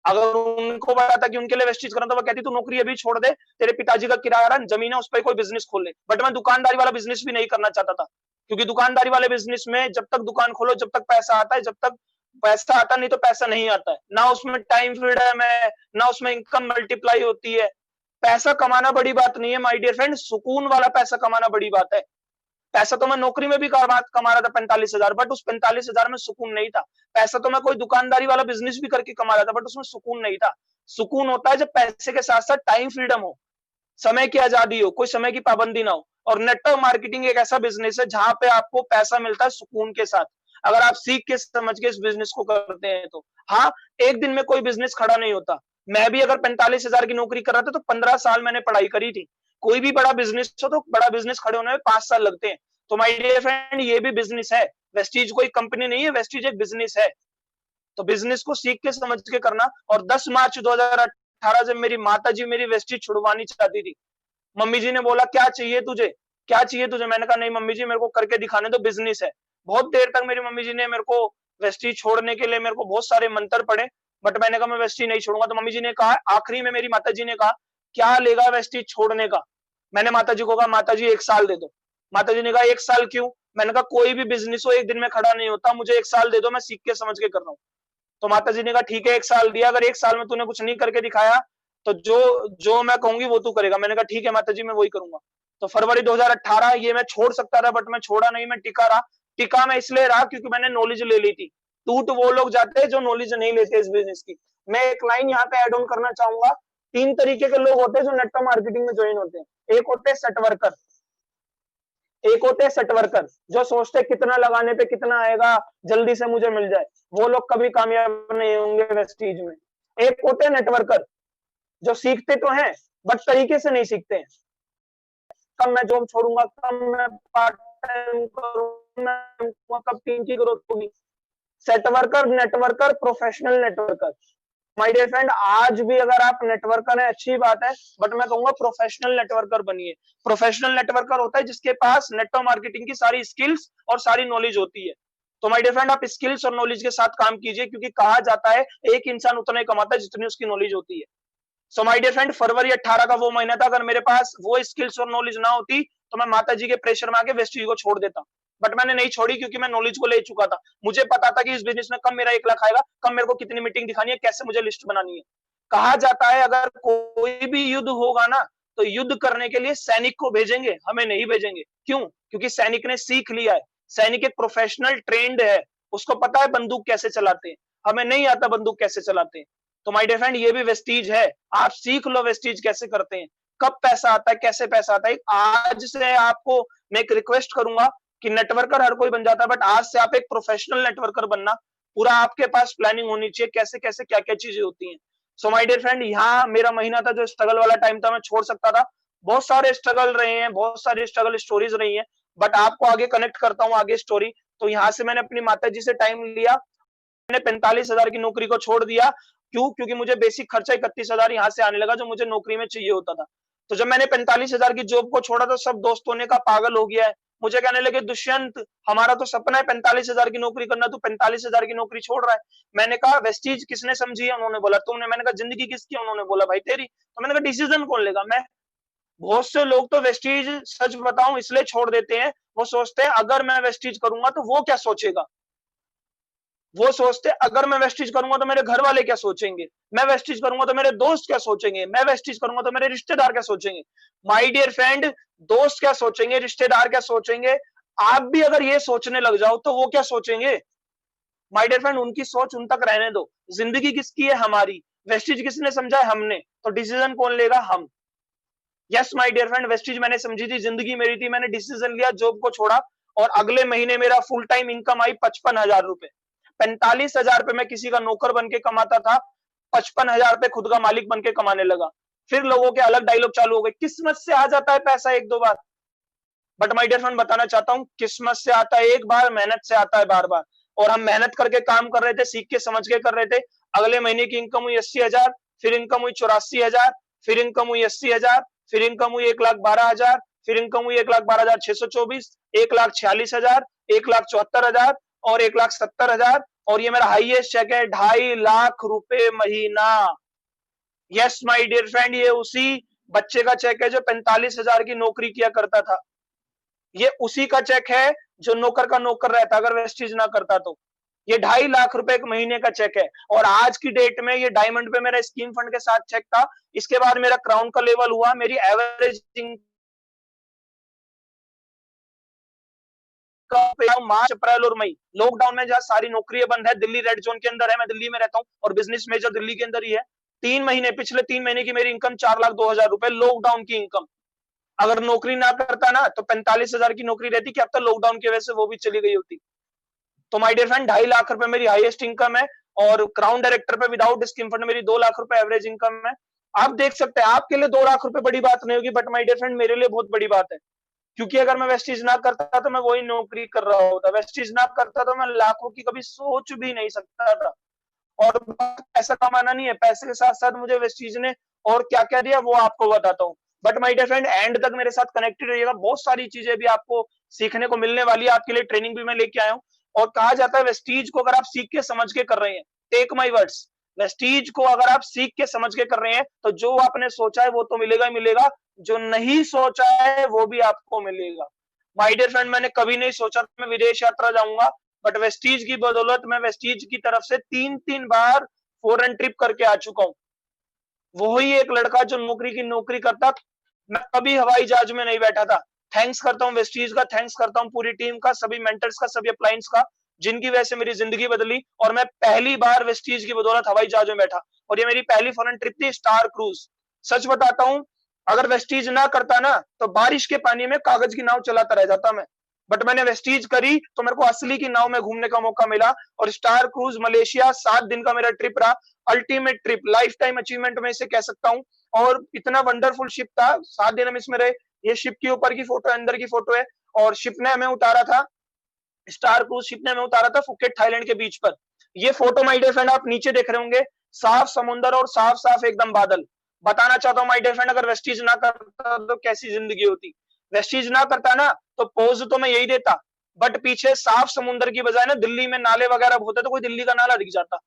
अगर उनको पता था कि उनके लिए वेस्टीज कर रहा हूं, तो वो कहती तू नौकरी अभी छोड़ दे, तेरे पिताजी का किराया जमीन है, उस पर कोई बिजनेस खोल ले। बट मैं दुकानदारी वाला बिजनेस भी नहीं करना चाहता था, क्योंकि दुकानदारी वाले बिजनेस में जब तक दुकान खोलो, जब तक पैसा आता है, जब तक पैसा आता नहीं तो पैसा नहीं आता है। ना उसमें टाइम फ्रीडम है, ना उसमें इनकम मल्टीप्लाई होती है। पैसा कमाना बड़ी बात नहीं है माय डियर फ्रेंड, सुकून वाला पैसा कमाना बड़ी बात है। पैसा तो मैं नौकरी में भी कमा रहा था 45,000, बट उस 45,000 में सुकून नहीं था। पैसा तो मैं कोई दुकानदारी वाला बिजनेस भी करके कमा रहा था, बट उसमें सुकून नहीं था। सुकून होता है जब पैसे के साथ साथ टाइम फ्रीडम हो, समय की आजादी हो, कोई समय की पाबंदी ना हो। और नेटवर्क मार्केटिंग एक ऐसा बिजनेस है जहां पे आपको पैसा मिलता है सुकून के साथ, अगर आप सीख के समझ के इस बिजनेस को करते हैं तो। हाँ, एक दिन में कोई बिजनेस खड़ा नहीं होता। मैं भी अगर 45,000 की नौकरी कर रहा था, तो 15 साल मैंने पढ़ाई करी थी। कोई भी बड़ा बिजनेस हो, तो बड़ा बिजनेस खड़े होने में 5 साल लगते हैं। तो माय डियर फ्रेंड, ये भी बिजनेस है। वेस्टीज कोई कंपनी नहीं है, वेस्टीज एक बिजनेस है। तो बिजनेस को सीख के समझ के करना। और 10 मार्च 2018 जब मेरी माताजी मेरी वेस्टीज छुड़वानी चाहती थी, मम्मी जी ने बोला, क्या चाहिए तुझे, क्या चाहिए तुझे। मैंने कहा, नहीं मम्मी जी, मेरे को करके दिखाने दो, बिजनेस है। बहुत देर तक मेरी मम्मी जी ने मेरे को वेस्टीज छोड़ने के लिए मेरे को बहुत सारे मंत्र पढ़े। बट मैंने कहा मैं वेस्टीज नहीं छोड़ूंगा। तो मम्मी जी ने कहा, आखिरी में मेरी माता जी ने कहा क्या लेगा वेस्टीज छोड़ने का। मैंने माता जी को कहा माता जी 1 साल दे दो। माता जी ने कहा 1 साल क्यों। मैंने कहा कोई भी बिजनेस हो एक दिन में खड़ा नहीं होता, मुझे 1 साल दे दो, मैं सीख के समझ के कर रहा हूँ। तो माता जी ने कहा ठीक है 1 साल दिया, अगर 1 साल में तूने कुछ नहीं करके दिखाया तो जो जो मैं कहूंगी वो तू करेगा। मैंने कहा ठीक है माता जी मैं वही करूंगा। तो फरवरी 2018 ये मैं छोड़ सकता था बट मैं छोड़ा नहीं, मैं टिका रहा। टिका मैं इसलिए रहा क्योंकि मैंने नॉलेज ले ली थी। टूट वो लोग जाते हैं जो नॉलेज नहीं लेते इस बिजनेस की। मैं एक लाइन यहाँ पे एड ऑन करना चाहूंगा। 3 तरीके के लोग होते हैं जो नेटवर्क मार्केटिंग में ज्वाइन होते हैं। एक होते हैं सेट वर्कर, एक होते हैं सेट वर्कर जो सोचते हैं कितना लगाने पे कितना आएगा, जल्दी से मुझे मिल जाए। वो लोग कभी कामयाब नहीं होंगे वेस्टीज में। एक होते हैं नेटवर्कर जो सीखते तो हैं बट तरीके से नहीं सीखते हैं। कब मैं जॉब छोड़ूंगा, कब मैं पार्ट टाइम करूंगा, कब टीम की ग्रोथ होगी। Set worker, networker, professional networker. My dear friend, आज भी अगर आप नेटवर्कर है अच्छी बात है, बट मैं कहूंगा प्रोफेशनल नेटवर्कर बनिए। प्रोफेशनल नेटवर्कर होता है जिसके पास नेटवर्क मार्केटिंग की सारी स्किल्स और सारी नॉलेज होती है। तो माय डियर फ्रेंड आप स्किल्स और नॉलेज के साथ काम कीजिए, क्योंकि कहा जाता है एक इंसान उतना ही कमाता है जितनी उसकी नॉलेज होती है। सो माय डियर फ्रेंड, फरवरी 18 का वो महीना था, अगर मेरे पास वो स्किल्स और नॉलेज ना होती तो मैं माता जी के प्रेशर में आके वेस्टीज को छोड़ देता। बट मैंने नहीं छोड़ी क्योंकि मैं नॉलेज को ले चुका था। मुझे पता था कि इस बिजनेस में कब मेरा 1 लाख आएगा, कब मेरे को कितनी मीटिंग दिखानी है, कैसे मुझे लिस्ट बनानी है। कहा जाता है अगर कोई भी युद्ध होगा ना तो युद्ध करने के लिए सैनिक को भेजेंगे, हमें नहीं भेजेंगे। क्यों? क्योंकि सैनिक ने सीख लिया है, सैनिक एक प्रोफेशनल ट्रेंड है, उसको पता है बंदूक कैसे चलाते हैं। हमें नहीं आता बंदूक कैसे चलाते हैं। तो माय डियर फ्रेंड ये भी वेस्टीज है, आप सीख लो वेस्टीज कैसे करते हैं, कब पैसा आता है, कैसे पैसा आता है। आज से आपको मैं एक रिक्वेस्ट करूंगा कि नेटवर्कर हर कोई बन जाता है, बट आज से आप एक प्रोफेशनल नेटवर्कर बनना। पूरा आपके पास प्लानिंग होनी चाहिए, कैसे कैसे क्या क्या चीजें होती हैं। सो माय डियर फ्रेंड, यहाँ मेरा महीना था जो स्ट्रगल वाला टाइम था, मैं छोड़ सकता था। बहुत सारे स्ट्रगल रहे हैं, बहुत सारी स्ट्रगल स्टोरीज रही हैं, बट आपको आगे कनेक्ट करता हूँ आगे स्टोरी। तो यहाँ से मैंने अपनी माता जी से टाइम लिया, मैंने 45,000 की नौकरी को छोड़ दिया। क्यों? क्योंकि मुझे बेसिक खर्चा 31,000 यहाँ से आने लगा जो मुझे नौकरी में चाहिए होता था। तो जब मैंने 45,000 की जॉब को छोड़ा तो सब दोस्तों ने कहा पागल हो गया है। मुझे कहने लगे दुष्यंत हमारा तो सपना है 45,000 की नौकरी करना, तू 45,000 की नौकरी छोड़ रहा है। मैंने कहा वेस्टीज किसने समझी है? उन्होंने बोला तुमने। मैंने कहा जिंदगी किसकी? उन्होंने बोला भाई तेरी। तो मैंने कहा डिसीजन कौन लेगा? मैं। बहुत से लोग तो वेस्टीज सच बताऊं इसलिए छोड़ देते हैं, वो सोचते हैं अगर मैं वेस्टीज करूंगा तो वो क्या सोचेगा। वो सोचते अगर मैं वेस्टीज करूंगा तो मेरे घर वाले क्या सोचेंगे, मैं वेस्टीज करूंगा तो मेरे दोस्त क्या सोचेंगे, मैं वेस्टीज करूंगा तो मेरे रिश्तेदार क्या सोचेंगे। माय डियर फ्रेंड, दोस्त क्या सोचेंगे, रिश्तेदार क्या सोचेंगे, आप भी अगर ये सोचने लग जाओ तो वो क्या सोचेंगे। माय डियर फ्रेंड उनकी सोच उन तक रहने दो। जिंदगी किसकी है? हमारी। वेस्टीज किसने समझा है? हमने। तो डिसीजन कौन लेगा? हम। Yes my dear friend, Vestige मैंने समझी थी, जिंदगी मेरी थी, मैंने डिसीजन लिया, जॉब को छोड़ा और अगले महीने मेरा फुल टाइम इनकम आई 55,000 रुपए। 45,000 पे मैं किसी का नौकर बन के कमाता था, 55,000 पे खुद का मालिक बन के कमाने लगा। फिर लोगों के अलग डायलॉग चालू हो गए, किस्मत से आ जाता है पैसा 1-2 बार। बट माय डियर फ्रेंड बताना चाहता हूं, किस्मत से आता है एक बार, मेहनत से आता है बार बार। और हम मेहनत करके काम कर रहे थे, सीख के समझ के कर रहे थे। अगले महीने की इनकम हुई 80,000, फिर इनकम हुई 84,000, फिर इनकम हुई 80,000, फिर इनकम हुई 1,12,000, फिर इनकम हुई 1,12,624, 1,46,000, 1,74,000 और 1,70,000। और ये मेरा हाईएस्ट चेक है 2.5 लाख रुपए महीना। यस माय डियर फ्रेंड, ये उसी बच्चे का चेक है जो 45,000 की नौकरी किया करता था। ये उसी का चेक है जो नौकर का नौकर रहता अगर वेस्टीज ना करता तो। ये 2.5 लाख रुपए एक महीने का चेक है। और आज की डेट में ये डायमंड पे मेरा स्कीम फंड के साथ चेक था। इसके बाद मेरा क्राउन का लेवल हुआ, मेरी एवरेज मार्च, अप्रैल और मई लॉकडाउन में जहां सारी नौकरियां बंद है, दिल्ली रेड जोन के अंदर है, मैं दिल्ली में रहता हूं और बिजनेस मेजर दिल्ली के अंदर ही है। 3 महीने, पिछले 3 महीने की मेरी इनकम 4,02,000 रुपए, लॉकडाउन की इनकम। अगर नौकरी ना करता ना तो 45,000 की नौकरी रहती कि अब तक लॉकडाउन की वजह से वो भी चली गई होती। तो माय डियर फ्रेंड 2.5 लाख रुपए मेरी हाईएस्ट इनकम है और क्राउन डायरेक्टर पे विदाउट स्कीम फंड मेरी 2 लाख रुपए एवरेज इनकम है। आप देख सकते हैं, आपके लिए 2 लाख रुपए बड़ी बात नहीं होगी, बट माय डियर फ्रेंड मेरे लिए बहुत बड़ी बात है। क्योंकि अगर मैं वेस्टीज ना करता तो मैं वही नौकरी कर रहा होता, वेस्टीज ना करता तो मैं लाखों की कभी सोच भी नहीं सकता था। और पैसा कमाना नहीं है, पैसे के साथ साथ मुझे वेस्टीज ने और क्या क्या दिया वो आपको बताता हूँ। But my dear friend end तक मेरे साथ कनेक्टेड रहिएगा, बहुत सारी चीजें भी आपको सीखने को मिलने वाली है, आपके लिए ट्रेनिंग भी मैं लेके आया हूँ। और कहा जाता है वेस्टीज को अगर आप सीख के समझ के कर रहे हैं, टेक माई वर्ड्स, वेस्टीज को अगर आप सीख के समझ के कर रहे हैं तो जो आपने सोचा है वो तो मिलेगा ही मिलेगा, जो नहीं सोचा है वो भी आपको मिलेगा। माय डियर फ्रेंड, मैंने कभी नहीं सोचा था मैं विदेश यात्रा जाऊंगा, बट वेस्टीज की बदौलत मैं वेस्टीज की तरफ से 3-3 बार फॉरेन ट्रिप करके आ चुका हूं। वही एक लड़का जो नौकरी की नौकरी करता, मैं कभी हवाई जहाज में नहीं बैठा था। थैंक्स करता हूँ वेस्टीज का, थैंक्स करता हूँ पूरी टीम का, सभी मेंटर्स का, सभी अप्लायंस का, जिनकी वजह से मेरी जिंदगी बदली और मैं पहली बार वेस्टीज की बदौलत हवाई जहाज में बैठा। और ये मेरी पहली फॉरेन ट्रिप थी, स्टार क्रूज। सच बताता हूँ, अगर वेस्टीज ना करता ना तो बारिश के पानी में कागज की नाव चलाता रह जाता मैं, बट मैंने वेस्टीज करी तो मेरे को असली की नाव में घूमने का मौका मिला। और स्टार क्रूज मलेशिया 7 दिन का मेरा ट्रिप रहा, ultimate trip, life time achievement में इसे कह सकता हूँ। और इतना वंडरफुल शिप था, 7 दिन हम इसमें रहे। ये शिप के ऊपर की फोटो है, अंदर की फोटो है। और शिप ने हमें उतारा था, स्टार क्रूज शिप ने हमें उतारा था फुकेट थाईलैंड के बीच पर। ये फोटो माय डियर फ्रेंड आप नीचे देख रहे होंगे, साफ समुंदर और साफ साफ एकदम बादल। बताना चाहता हूँ माय डियर फ्रेंड, अगर वेस्टीज ना करता तो कैसी जिंदगी होती। वेस्टीज ना करता ना तो पोज तो मैं यही देता, बट पीछे साफ समुंदर की बजाय ना दिल्ली में नाले वगैरह होते तो कोई दिल्ली का नाला दिख जाता।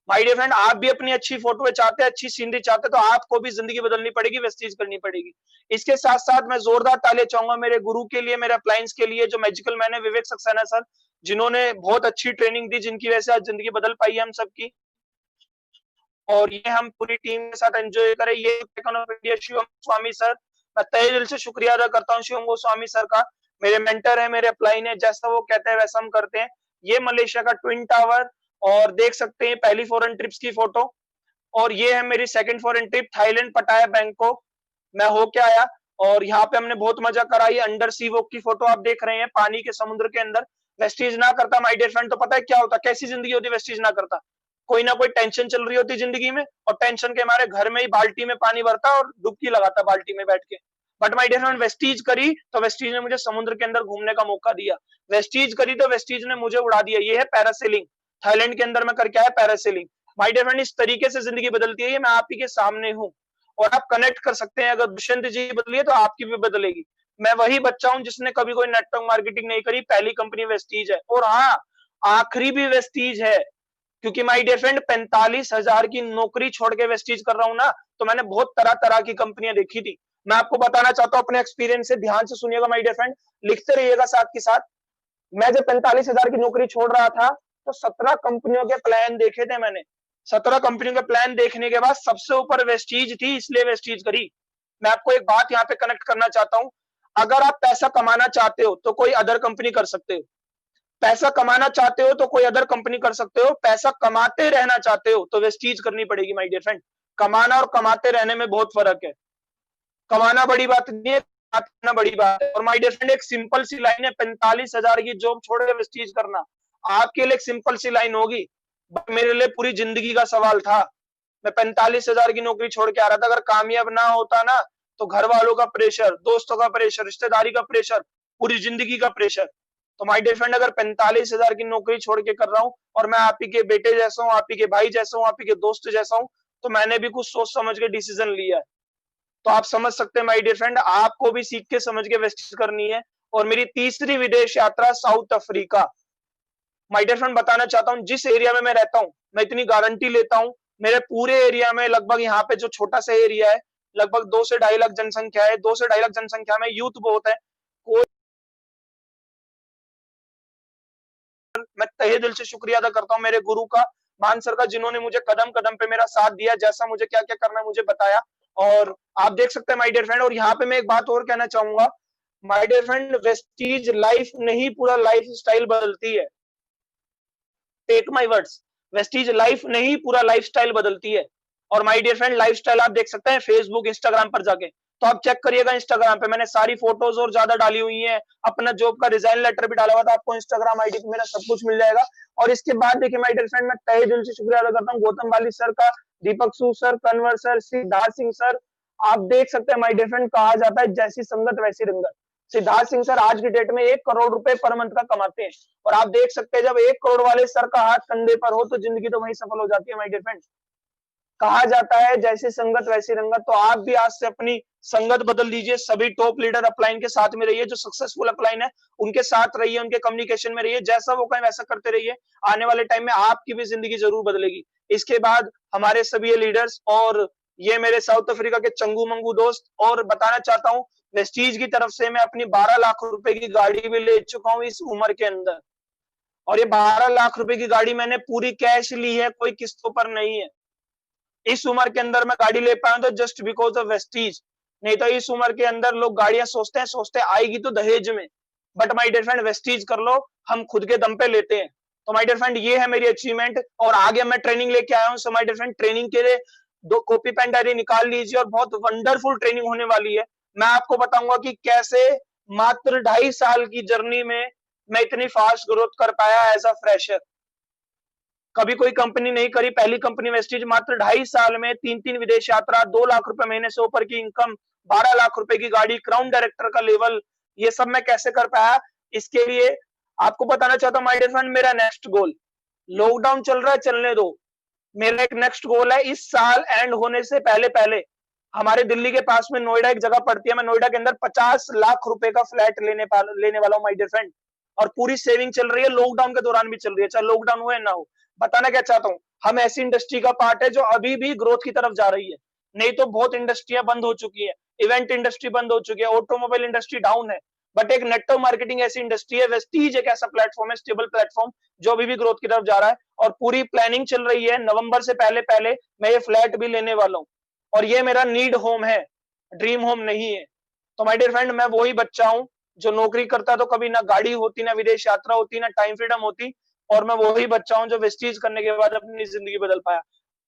माय डियर फ्रेंड, आप भी अपनी अच्छी फोटो चाहते हैं, अच्छी सीनरी चाहते हैं, तो आपको भी जिंदगी बदलनी पड़ेगी, वेस्टीज करनी पड़ेगी। इसके साथ साथ मैं जोरदार तालियां चाहूंगा मेरे गुरु के लिए, मेरे अप्लायंस के लिए, जो मैजिकल मैन है विवेक सक्सेना सर, जिन्होंने बहुत अच्छी ट्रेनिंग दी, जिनकी वजह से आज जिंदगी बदल पाई है हम सबकी। और ये हम पूरी टीम के साथ एंजॉय करें। ये taken of India Shivam Goswami sir, मैं तहे दिल से शुक्रिया अदा करता हूँ शिवम गोस्वामी सर का। मेरे मेंटर है, मेरे अप्लाइन है, जैसा वो कहते हैं वैसा हम करते हैं। ये मलेशिया का ट्विन टावर, और देख सकते हैं पहली फॉरेन ट्रिप्स की फोटो। और ये है मेरी सेकंड फॉरेन ट्रिप, थाईलैंड पटाया बैंकॉक मैं होके आया। और यहाँ पे हमने बहुत मजा करा। ये अंडर सी वॉक की फोटो आप देख रहे हैं, पानी के समुद्र के अंदर। वेस्टीज ना करता माय डियर फ्रेंड तो पता है क्या होता, कैसी जिंदगी होती वेस्टीज ना करता। कोई ना कोई टेंशन चल रही होती जिंदगी में, और टेंशन के हमारे घर में ही बाल्टी में पानी भरता और डुबकी लगाता बाल्टी में बैठ के। But my dear friend, Vestige करी तो वेस्टीज ने मुझे समुद्र के अंदर घूमने का मौका दिया। वेस्टीज करी तो वेस्टीज ने मुझे उड़ा दिया। ये है पैरासेलिंग, थाईलैंड के अंदर मैं करके आया पैरासेलिंग। माय डियर फ्रेंड, इस तरीके से जिंदगी बदलती है, ये मैं आप ही के सामने हूँ। और आप कनेक्ट कर सकते हैं, अगर दुष्यंत जी बदली है तो आपकी भी बदलेगी। मैं वही बच्चा हूँ जिसने कभी कोई नेटवर्क मार्केटिंग नहीं करी, पहली कंपनी वेस्टीज है, और हाँ आखिरी भी वेस्टीज है। क्योंकि माय डियर फ्रेंड, 45,000 की नौकरी छोड़ के वेस्टीज कर रहा हूं ना, तो मैंने बहुत तरह तरह की कंपनियां देखी थी। मैं आपको बताना चाहता हूँ अपने एक्सपीरियंस से, ध्यान से सुनिएगा माय डियर फ्रेंड, लिखते रहिएगा साथ के साथ। मैं जब 45,000 की नौकरी छोड़ रहा था तो 17 कंपनियों के प्लान देखे थे मैंने। 17 कंपनियों के प्लान देखने के बाद सबसे ऊपर वेस्टीज थी, इसलिए वेस्टीज करी। मैं आपको एक बात यहाँ पे कनेक्ट करना चाहता हूँ, अगर आप पैसा कमाना चाहते हो तो कोई अदर कंपनी कर सकते हो। पैसा कमाना चाहते हो तो कोई अदर कंपनी कर सकते हो। पैसा कमाते रहना चाहते हो तो वेस्टीज करनी पड़ेगी माय डियर फ्रेंड। कमाना और कमाते रहने में बहुत फर्क है। कमाना बड़ी बात नहीं है, कमाना बड़ी बात है। और माय डियर फ्रेंड, एक सिंपल सी लाइन है, 45,000 की जॉब छोड़ के वेस्टीज करना आपके लिए एक सिंपल सी लाइन होगी, बट मेरे लिए पूरी जिंदगी का सवाल था। मैं 45,000 की नौकरी छोड़ के आ रहा था, अगर कामयाब ना होता ना तो घर वालों का प्रेशर, दोस्तों का प्रेशर, रिश्तेदारी का प्रेशर, पूरी जिंदगी का प्रेशर। तो माय डियर फ्रेंड, अगर 45,000 की नौकरी छोड़ के कर रहा हूँ और मैं आप ही के बेटे जैसा हूँ, आप ही के भाई जैसा हूँ, आप ही के दोस्त जैसा हूँ, तो मैंने भी कुछ सोच समझ के डिसीजन लिया है। तो आप समझ सकते हैं माय डियर फ्रेंड, आपको भी सीख के समझ के वेस्ट करनी है। और मेरी तीसरी विदेश यात्रा South Africa. My dear friend, बताना चाहता हूँ जिस एरिया में मैं रहता हूँ, मैं इतनी गारंटी लेता हूँ, मेरे पूरे एरिया में लगभग, यहाँ पे जो छोटा सा एरिया है, लगभग 2 से 2.5 लाख जनसंख्या है। 2 से 2.5 लाख जनसंख्या में यूथ बहुत है। कोई, मैं तहे दिल से शुक्रिया अदा करता हूँ मेरे गुरु का, मान सर का, जिन्होंने मुझे कदम कदम पे मेरा साथ दिया, जैसा मुझे क्या क्या करना है मुझे बताया। और आप देख सकते हैं माय डियर फ्रेंड, और यहाँ पे मैं एक बात और कहना चाहूंगा my dear friend, Vestige life नहीं पूरा लाइफ स्टाइल बदलती है। Take my words, Vestige life नहीं पूरा लाइफस्टाइल बदलती है। और माय डियर फ्रेंड, लाइफस्टाइल आप देख सकते हैं फेसबुक इंस्टाग्राम पर जाके, तो आप चेक करिएगा, इंस्टाग्राम पे मैंने सारी फोटोज और ज्यादा डाली हुई है, अपना जॉब का रिजाइन लेटर भी डाला हुआ था। आपको इंस्टाग्राम आईडी पे मेरा सब कुछ मिल जाएगा। और इसके बाद देखिए माय डियर फ्रेंड, मैं तहे दिल से शुक्रिया अदा करता हूँ गौतम बाली सर का, दीपक सू sir, Kanwar sir, Siddharth Singh sir. आप देख सकते हैं माय डियर फ्रेंड, कहा जाता है जैसी संगत वैसी रंगत। सिद्धार्थ सिंह सर आज की डेट में 1 करोड़ रुपए पर मंथ का कमाते हैं। और आप देख सकते हैं जब 1 करोड़ वाले सर का हाथ कंधे पर हो तो जिंदगी तो वहीं सफल हो जाती है माय डियर फ्रेंड। कहा जाता है जैसी संगत वैसी रंगत, तो आप भी आज से अपनी संगत बदल लीजिए, सभी टॉप लीडर अपलाइन के साथ में रहिए, जो सक्सेसफुल अपलाइन है उनके साथ रहिए, उनके कम्युनिकेशन में रहिए, जैसा वो कहें वैसा करते रहिए। आने वाले टाइम में आपकी भी जिंदगी जरूर बदलेगी। इसके बाद हमारे सभी लीडर्स और ये मेरे साउथ अफ्रीका के चंगू मंगू दोस्त, और बताना चाहता हूँ वेस्टीज की तरफ से मैं अपनी 12 लाख रुपए की गाड़ी भी ले चुका हूँ इस उम्र के अंदर, और ये 12 लाख रुपए की गाड़ी मैंने पूरी कैश ली है, कोई किस्तों पर नहीं है। इस उम्र के अंदर मैं गाड़ी ले पाया तो जस्ट बिकॉज ऑफ वेस्टीज, नहीं तो इस उम्र के अंदर लोग गाड़ियां सोचते हैं आएगी तो दहेज में, बट माय डियर फ्रेंड वेस्टीज कर लो, हम खुद के दम पे लेते हैं। तो माय डियर फ्रेंड ये है मेरी अचीवमेंट, और आगे मैं ट्रेनिंग लेके आया हूँ। So my dear friend training के लिए दो कॉपी पेन डायरी निकाल लीजिए, और बहुत वंडरफुल ट्रेनिंग होने वाली है। मैं आपको बताऊंगा कि कैसे मात्र 2.5 साल की जर्नी में मैं इतनी फास्ट ग्रोथ कर पाया एज अ फ्रेशर। कभी कोई कंपनी नहीं करी, पहली कंपनी वेस्टीज, मात्र 2.5 साल में 3 विदेश यात्रा, 2 लाख रुपए महीने से ऊपर की इनकम, 12 लाख रुपए की गाड़ी, क्राउन डायरेक्टर का लेवल, ये सब मैं कैसे कर पाया। इसके लिए आपको बताना चाहता हूँ माय डियर फ्रेंड, मेरा नेक्स्ट गोल, लॉकडाउन चल रहा है चलने दो, मेरा एक नेक्स्ट गोल है, इस साल एंड होने से पहले पहले हमारे दिल्ली के पास में नोएडा एक जगह पड़ती है, मैं नोएडा के अंदर 50 लाख रुपए का फ्लैट लेने वाला हूँ माय डियर फ्रेंड, और पूरी सेविंग चल रही है, लॉकडाउन के दौरान भी चल रही है, चाहे लॉकडाउन हो या ना हो। बताना क्या चाहता हूँ, हम ऐसी इंडस्ट्री का पार्ट है जो अभी भी ग्रोथ की तरफ जा रही है, नहीं तो बहुत इंडस्ट्रियां बंद हो चुकी है, इवेंट इंडस्ट्री बंद हो चुकी है, ऑटोमोबाइल इंडस्ट्री डाउन है, बट एक नेटवर्क मार्केटिंग ऐसी इंडस्ट्री है, वेस्टीज एक ऐसा प्लेटफॉर्म है, स्टेबल प्लेटफॉर्म, जो अभी भी ग्रोथ की तरफ जा रहा है, और पूरी प्लानिंग चल रही है, नवंबर से पहले पहले मैं ये फ्लैट भी लेने वाला हूँ, और ये मेरा नीड होम है, ड्रीम होम नहीं है। तो माय डियर फ्रेंड मैं वही बच्चा हूँ जो नौकरी करता तो कभी ना गाड़ी होती, ना विदेश यात्रा होती, ना टाइम फ्रीडम होती, और मैं वही बच्चा हूँ जो वेस्टीज करने के बाद अपनी जिंदगी बदल पाया।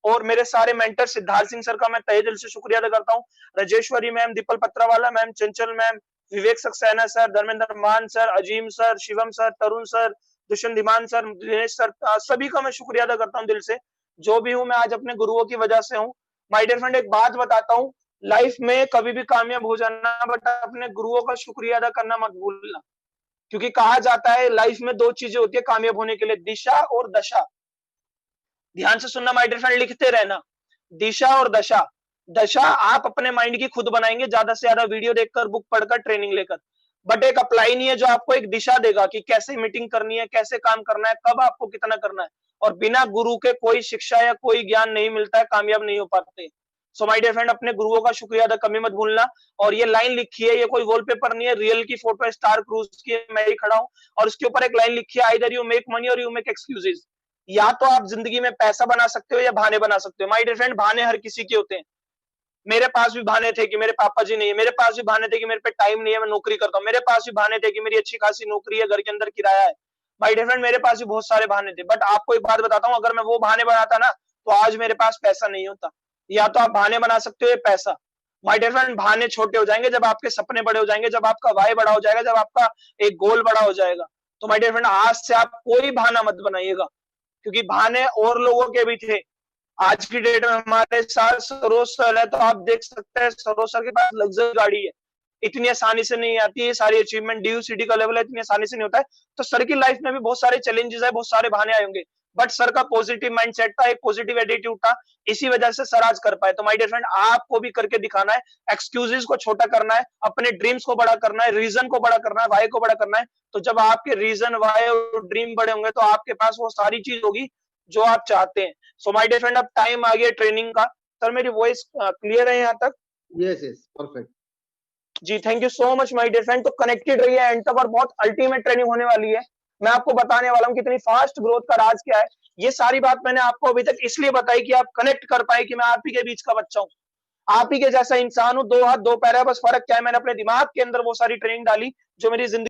और मेरे सारे मेंटर सिद्धार्थ सिंह सर का मैं तहे दिल से शुक्रिया अदा करता हूँ, Rajeshwari ma'am, Deepal Patrawala ma'am, Chanchal ma'am, Vivek Saxena sir, Dharmendra Maan sir, Azeem sir, Shivam sir, Tarun sir, Dushyant Dhiman sir, Dinesh sir, सभी का मैं शुक्रिया अदा करता हूँ दिल से। जो भी हूँ मैं आज अपने गुरुओं की वजह से हूँ। माय डियर फ्रेंड एक बात बताता हूँ, लाइफ में कभी भी कामयाब हो जाना, बट अपने गुरुओं का शुक्रिया अदा करना मत भूलना, क्योंकि कहा जाता है लाइफ में 2 चीजें होती है कामयाब होने के लिए, दिशा और दशा। ध्यान से सुनना माय डियर फ्रेंड, लिखते रहना, दिशा और दशा। दशा आप अपने माइंड की खुद बनाएंगे, ज्यादा से ज्यादा वीडियो देखकर, बुक पढ़कर, ट्रेनिंग लेकर, बट एक अप्लाई नहीं है जो आपको एक दिशा देगा कि कैसे मीटिंग करनी है, कैसे काम करना है, कब आपको कितना करना है, और बिना गुरु के कोई शिक्षा या कोई ज्ञान नहीं मिलता है, कामयाब नहीं हो पाते। सो माय डियर फ्रेंड अपने गुरुओं का शुक्रिया अदा कभी मत भूलना। और ये लाइन लिखी है, ये कोई वॉलपेपर नहीं है, रियल की फोटो है, स्टार क्रूज की, मैं ही खड़ा हूँ, और उसके ऊपर एक लाइन लिखी है, आइदर यू मेक मनी और यू मेक एक्सक्यूजेज। या तो आप जिंदगी में पैसा बना सकते हो या बहाने बना सकते हो। माय डियर फ्रेंड बहाने हर किसी के होते हैं, मेरे पास भी बहाने थे कि मेरे पापा जी नहीं है, मेरे पास भी बहाने थे कि मेरे पे टाइम नहीं है, मैं नौकरी करता हूँ, मेरे पास भी बहाने थे कि मेरी अच्छी खासी नौकरी है, घर के अंदर किराया है। माय डियर फ्रेंड मेरे पास भी बहुत सारे बहाने थे, बट आपको एक बात बताता हूँ, अगर मैं वो बहाने बनाता ना तो आज मेरे पास पैसा नहीं होता। या तो आप बहाने बना सकते हो या पैसा। माय डियर फ्रेंड बहाने छोटे हो जाएंगे जब आपके सपने बड़े हो जाएंगे, जब आपका वाय बड़ा हो जाएगा, जब आपका एक गोल बड़ा हो जाएगा। तो माय डियर फ्रेंड आज से आप कोई बहाना मत बनाइएगा, क्योंकि बहाने और लोगों के भी थे। आज की डेट में हमारे साथ सरोज सर है, तो आप देख सकते हैं सरोज सर के पास लग्जरी गाड़ी है, इतनी आसानी से नहीं आती है सारी अचीवमेंट, ड्यू सिटी का लेवल है, इतनी आसानी से नहीं होता है। तो सर की लाइफ में भी बहुत सारे चैलेंजेस है, बहुत सारे बहाने आए होंगे, बट सर का पॉजिटिव माइंडसेट था, एक पॉजिटिव एटीट्यूड था, इसी वजह से सर आज कर पाए। तो माय डियर फ्रेंड आपको भी करके दिखाना है, एक्सक्यूजेस को छोटा करना है, अपने ड्रीम्स को बड़ा करना है, रीजन को बड़ा करना है, वाई को बड़ा करना है। तो जब आपके रीजन, वाई और ड्रीम बड़े होंगे तो आपके पास वो सारी चीज होगी जो आप चाहते हैं। सो माय डियर फ्रेंड अब टाइम आ गया ट्रेनिंग का। सर मेरी वॉइस क्लियर है यहाँ तक? Yes yes perfect. जी thank you so much my dear friend. तो कनेक्टेड रहिए एंड तक, और बहुत अल्टीमेट ट्रेनिंग होने वाली है। मैं आपको बताने वाला हूँ कितनी फास्ट ग्रोथ का राज क्या है। ये सारी बात मैंने आपको अभी तक इसलिए बताई कि आप कनेक्ट कर पाए कि मैं आप ही के बीच का बच्चा हूँ, आप ही के जैसा इंसान हूँ, 2 हाथ 2 पैर है, बस फर्क क्या है मैंने अपने दिमाग के अंदर वो सारी ट्रेनिंग डाली जो मेरी जिंदगी